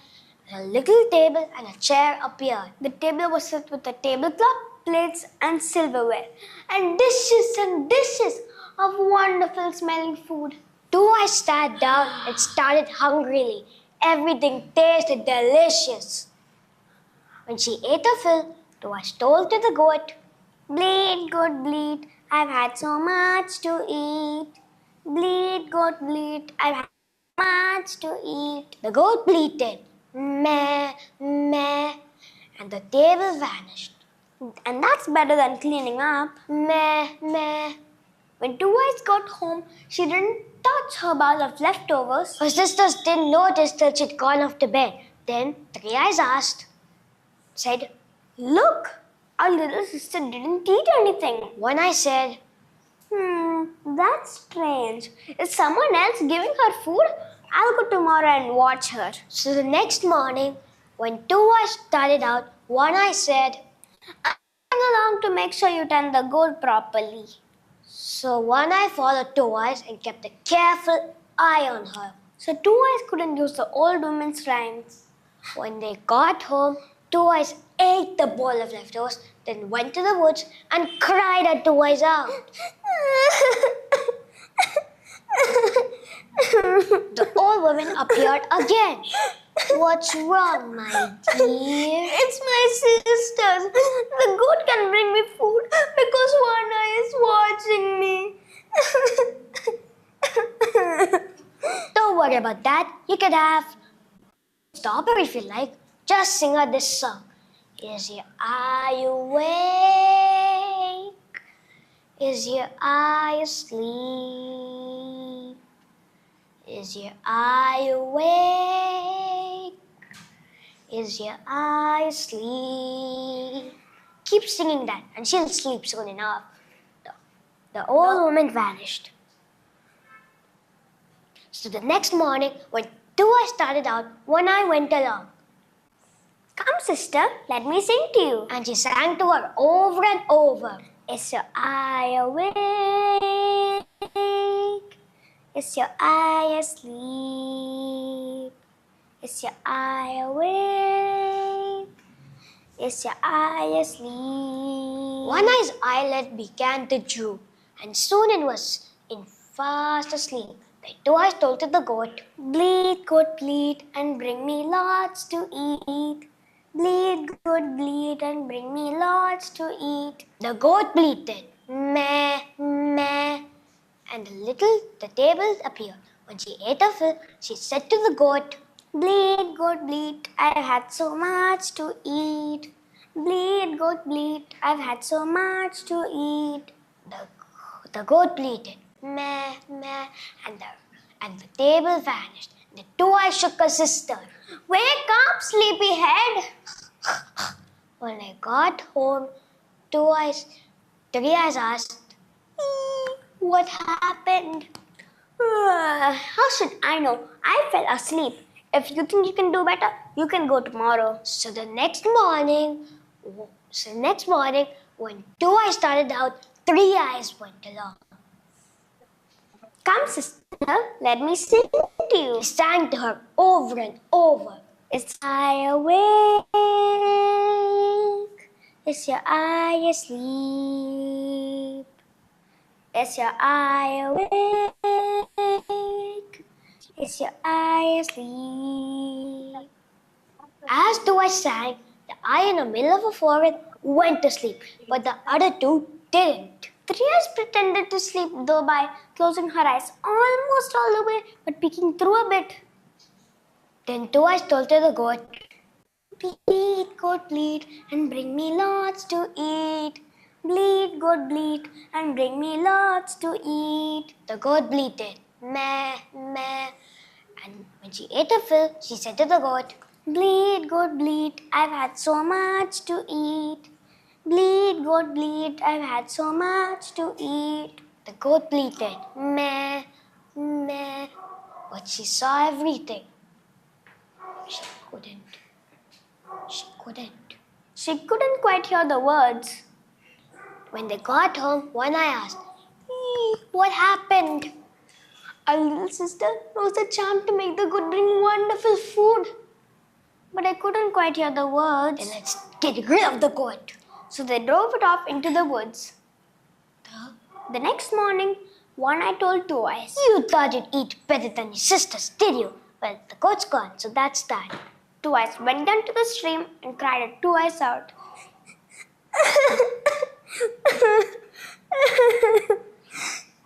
A little table and a chair appeared. The table was set with a tablecloth, plates, and silverware, and dishes of wonderful smelling food. Two Eyes sat down and started hungrily. Everything tasted delicious. When she ate her fill, Two Eyes told to the goat, 'Bleat, goat, bleat, I've had so much to eat. Bleat, goat, bleat, I've had so much to eat.' The goat bleated, 'Meh, meh,' and the table vanished. And that's better than cleaning up. Meh, meh. When Two Eyes got home, she didn't touch her bowl of leftovers. Her sisters didn't notice till she'd gone off to bed. Then Three Eyes said, 'Look, our little sister didn't eat anything.' One Eye said, 'That's strange. Is someone else giving her food? I'll go tomorrow and watch her.' So the next morning, when Two Eyes started out, One Eye said, 'I'm along to make sure you tend the goat properly.' So One Eye followed Two Eyes and kept a careful eye on her. So Two Eyes couldn't use the old woman's rhymes. When they got home, Two Eyes ate the bowl of leftovers, then went to the woods and cried her Two Eyes out. The old woman appeared again. What's wrong, my dear? It's my sisters. The goat can bring me food because one eye is watching me. Don't worry about that. You can have strawberry if you like. Just sing her this song. Is your eye awake? Is your eye asleep? Is your eye awake? Is your eye asleep? Keep singing that and she'll sleep soon enough. The old woman vanished. So the next morning, when two eyes started out, one eye went along. Come, sister, let me sing to you. And she sang to her over and over. Is your eye awake? Is your eye asleep? Is your eye awake? Is your eye asleep? One eye's eyelid began to droop, and soon it was in fast asleep. The two eyes told to the goat, bleat, goat, bleat, and bring me lots to eat. Bleat, goat, bleat, and bring me lots to eat. The goat bleated, meh, meh, and the table appeared. When she ate her fill, she said to the goat, bleat, goat, bleat, I've had so much to eat. Bleat, goat, bleat, I've had so much to eat. The goat bleated, meh, meh, and the table vanished. The two eyes shook her sister. Wake up, sleepyhead! When I got home, three eyes asked, what happened? How should I know? I fell asleep. If you think you can do better, you can go tomorrow. So the next morning, when two eyes started out, three eyes went along. Come, sister, let me sing to you. He sang to her over and over. Is your eye awake? Is your eye asleep? Is your eye awake? Is your eye asleep? As two eyes sang, the eye in the middle of her forehead went to sleep, but the other two didn't. Three eyes pretended to sleep, though by closing her eyes almost all the way, but peeking through a bit. Then two eyes told to the goat, bleat, goat, bleat, and bring me lots to eat. Bleat, goat, bleat, and bring me lots to eat. The goat bleated, meh, meh. And when she ate her fill, she said to the goat, bleat, goat, bleat, I've had so much to eat. Bleat, goat, bleat, I've had so much to eat. The goat bleated, meh, meh. But she saw everything. She couldn't quite hear the words. When they got home, one eye asked, what happened? Our little sister knows the charm to make the goat bring wonderful food. But I couldn't quite hear the words. Then let's get rid of the goat. So they drove it off into the woods. The next morning, one eye told two eyes, you thought you'd eat better than your sisters, did you? Well, the goat's gone, so that's that. Two eyes went down to the stream and cried at two eyes out.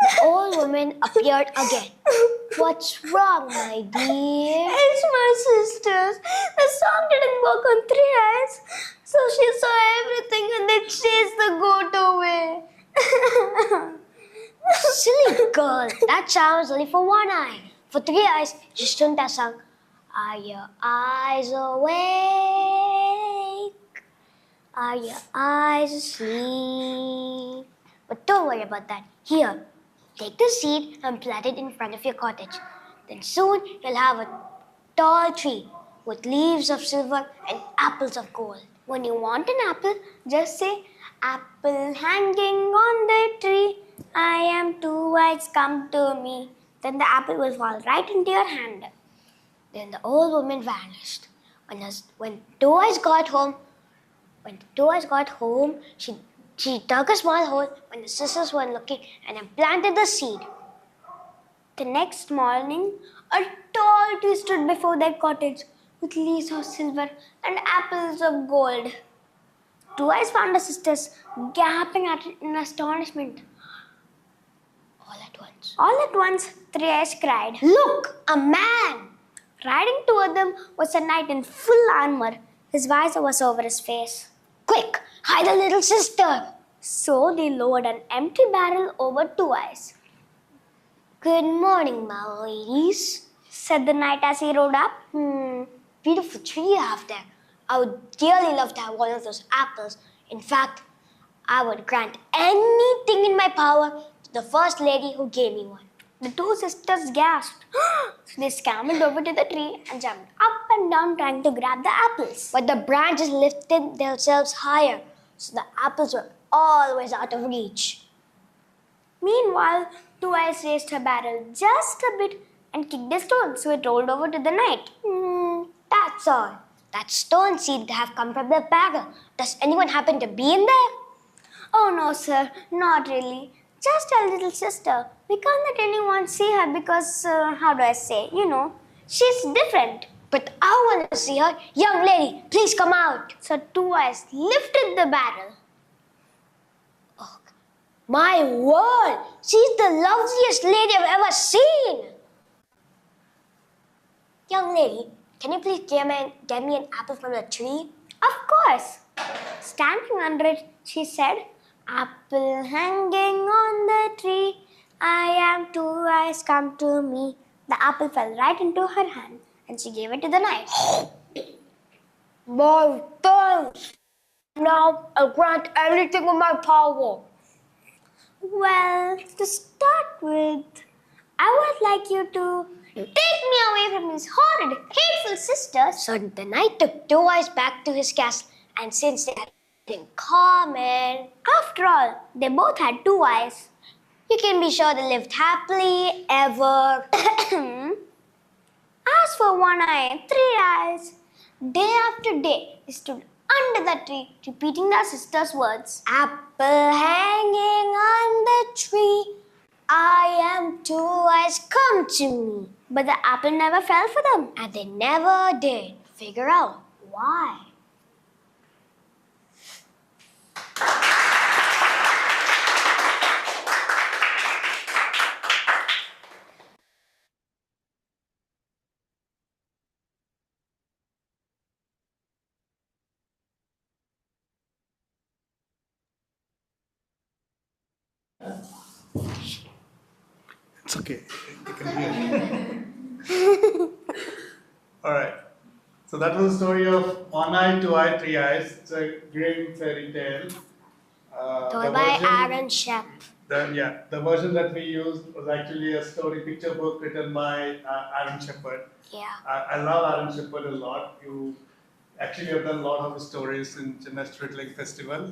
The old woman appeared again. What's wrong, my dear? It's my sisters. The song didn't work on three eyes, so she saw everything and they chased the goat away. Silly girl, that charm was only for one eye. For three eyes, she shouldn't have sung, are your eyes awake? Are your eyes asleep? But don't worry about that. Here, take the seed and plant it in front of your cottage. Then soon you'll have a tall tree with leaves of silver and apples of gold. When you want an apple, just say, apple hanging on the tree, I am two eyes, come to me. Then the apple will fall right into your hand. Then the old woman vanished. When two eyes got home, she dug a small hole when the sisters weren't looking and then planted the seed. The next morning, a tall tree stood before their cottage, with leaves of silver and apples of gold. Two Eyes found her sisters gaping at it in astonishment. All at once, Three Eyes cried, "Look, a man!" Riding toward them was a knight in full armor. His visor was over his face. "Quick, hide the little sister!" So they lowered an empty barrel over Two Eyes. "Good morning, my ladies," said the knight as he rode up. Beautiful tree you have there. I would dearly love to have one of those apples. In fact, I would grant anything in my power to the first lady who gave me one. The two sisters gasped. So they scampered over to the tree and jumped up and down trying to grab the apples. But the branches lifted themselves higher, so the apples were always out of reach. Meanwhile, Two Eyes raised her barrel just a bit and kicked a stone so it rolled over to the knight. That's all. That stone seemed to have come from the barrel. Does anyone happen to be in there? Oh no, sir, not really. Just our little sister. We can't let anyone see her because, she's different. But I want to see her. Young lady, please come out. So Two Eyes lifted the barrel. Oh, my word! She's the loveliest lady I've ever seen. Young lady, can you please get me an apple from the tree? Of course. Standing under it, she said, "Apple hanging on the tree, I am Two Eyes, come to me." The apple fell right into her hand and she gave it to the knight. "My thanks. Now I'll grant anything in my power." "Well, to start with, I would like you to take me away from these horrid, hateful sisters." So the knight took Two Eyes back to his castle, and since they had in common, after all, they both had two eyes. You can be sure they lived happily ever. As for One Eye and Three Eyes, day after day they stood under the tree, repeating their sister's words. "Apple hanging on the tree, I am Two Eyes, come to me." But the apple never fell for them, and they never did figure out why. It's okay. You can hear. All right. So that was the story of One Eye, Two Eye, Three Eyes. It's a great fairy tale. Told by Aaron Shep. The version that we used was actually a story picture book written by Aaron Shepard. Yeah. I love Aaron Shepard a lot. You actually have done a lot of his stories in Chennai Storytelling Festival.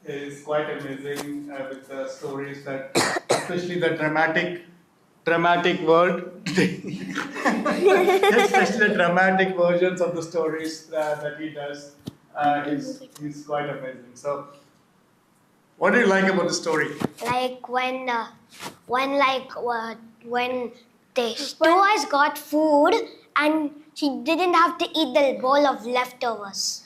Is quite amazing with the stories that, especially the dramatic word, especially the dramatic versions of the stories that he does. He's quite amazing. So, what do you like about the story? Like when the Two Eyes got food and she didn't have to eat the bowl of leftovers.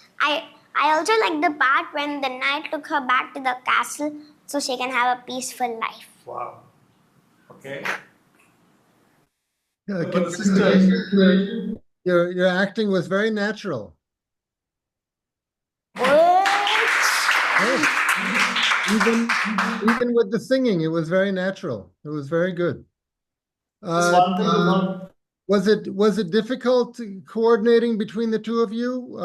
I also like the part when the knight took her back to the castle so she can have a peaceful life. Wow. Okay. Yeah, But the sisters. your acting was very natural. What? Even with the singing, it was very natural. It was very good. Just one thing to note. Was it difficult coordinating between the two of you?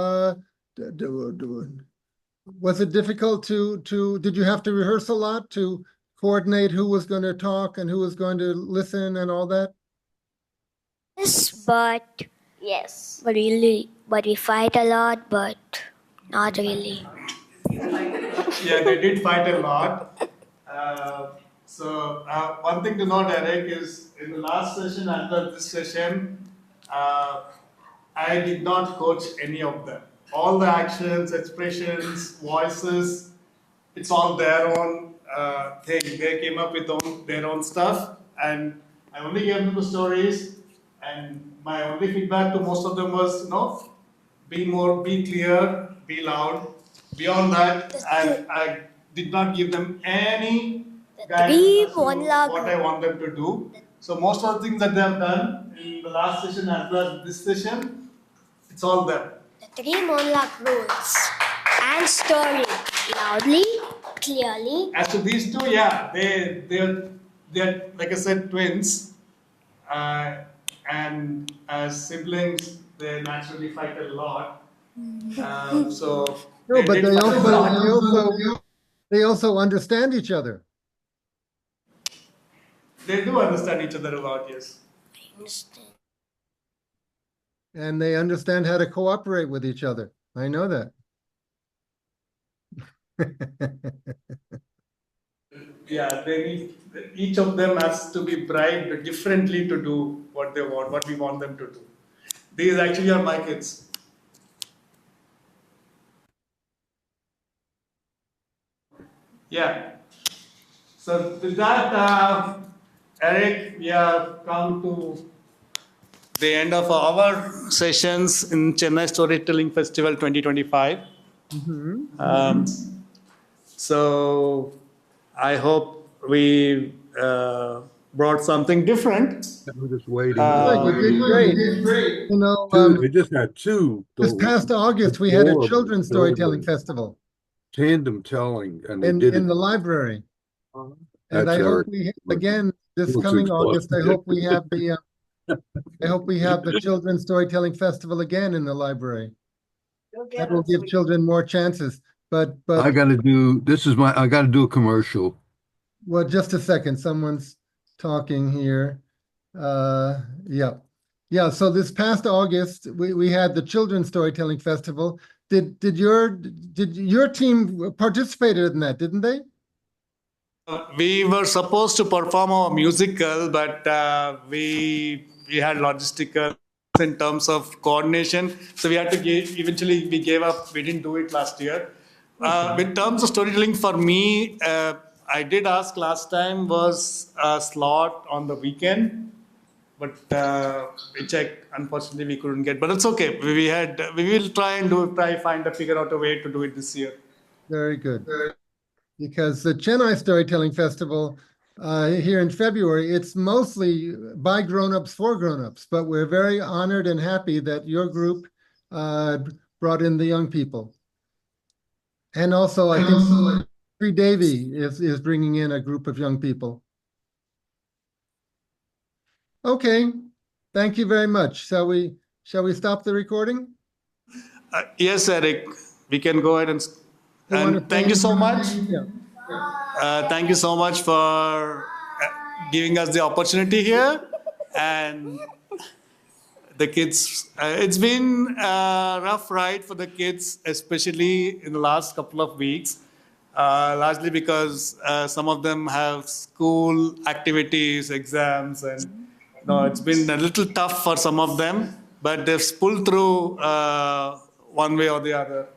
Was it difficult to did you have to rehearse a lot to coordinate who was going to talk and who was going to listen and all that? Yes, but we fight a lot, but not really. Yeah, they did fight a lot. One thing to note, Eric, is in the last session and this session, I did not coach any of them. All the actions, expressions, voices, it's all their own thing. They came up with their own stuff, and I only gave them the stories, And my only feedback to most of them was, be clear, be loud. Beyond that, I did not give them any guidance as to what I want them to do. So most of the things that they have done in the last session as well as this session, it's all there. The three monologue rules and story loudly, clearly. As to these two, yeah, they're like I said, twins, and as siblings, they naturally fight a lot. So No, but did they fight a lot. they also understand each other. They do understand each other a lot, yes. And they understand how to cooperate with each other. I know that. Yeah, each of them has to be bribed differently to do what they want, what we want them to do. These actually are my kids. Yeah. So with that, Eric, we have come to the end of our sessions in Chennai Storytelling Festival 2025. So I hope we brought something different. I'm just waiting. You did great. You know, We just had two. this past August, we had a children's storytelling festival Tandem telling, and they in did the it. library. And That's I hope Eric. we, again, this Looks coming explosive. August, I hope we have the Children's Storytelling Festival again in the library. That will give children more chances. But I gotta do, I gotta do a commercial. well, just a second, someone's talking here. Yeah. Yeah, so this past August, we had the Children's Storytelling Festival. Did your team participated in that, didn't they? We were supposed to perform our musical, but we had logistical in terms of coordination, so we had to eventually we gave up. We didn't do it last year. In terms of storytelling, for me, I did ask last time was a slot on the weekend, but we checked. Unfortunately, we couldn't get. But it's okay. We will figure out a way to do it this year. Very good. Because the Chennai Storytelling Festival here in February, it's mostly by grown-ups for grown-ups, but we're very honored and happy that your group brought in the young people. And also, I think Sri Devi is bringing in a group of young people. Okay, thank you very much. Shall we stop the recording? Yes, Eric, we can go ahead and wanna thank you so much. Yeah. Thank you so much for giving us the opportunity here. And the kids, it's been a rough ride for the kids, especially in the last couple of weeks, largely because some of them have school activities, exams, and it's been a little tough for some of them, but they've pulled through one way or the other.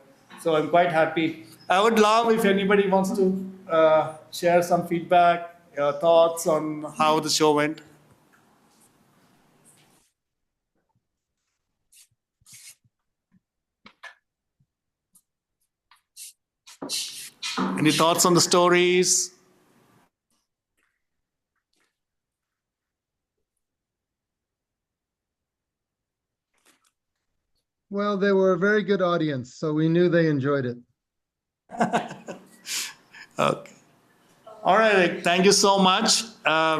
So I'm quite happy. I would love if anybody wants to share some feedback, thoughts on how the show went. Any thoughts on the stories? Well, they were a very good audience, so we knew they enjoyed it. Okay. All right. Thank you so much.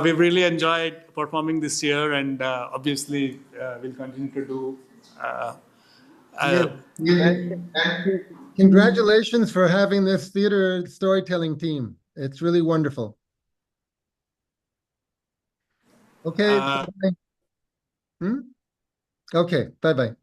We really enjoyed performing this year, and obviously we'll continue to do. Congratulations for having this theater storytelling team. It's really wonderful. Okay. Uh, bye. Okay, bye-bye.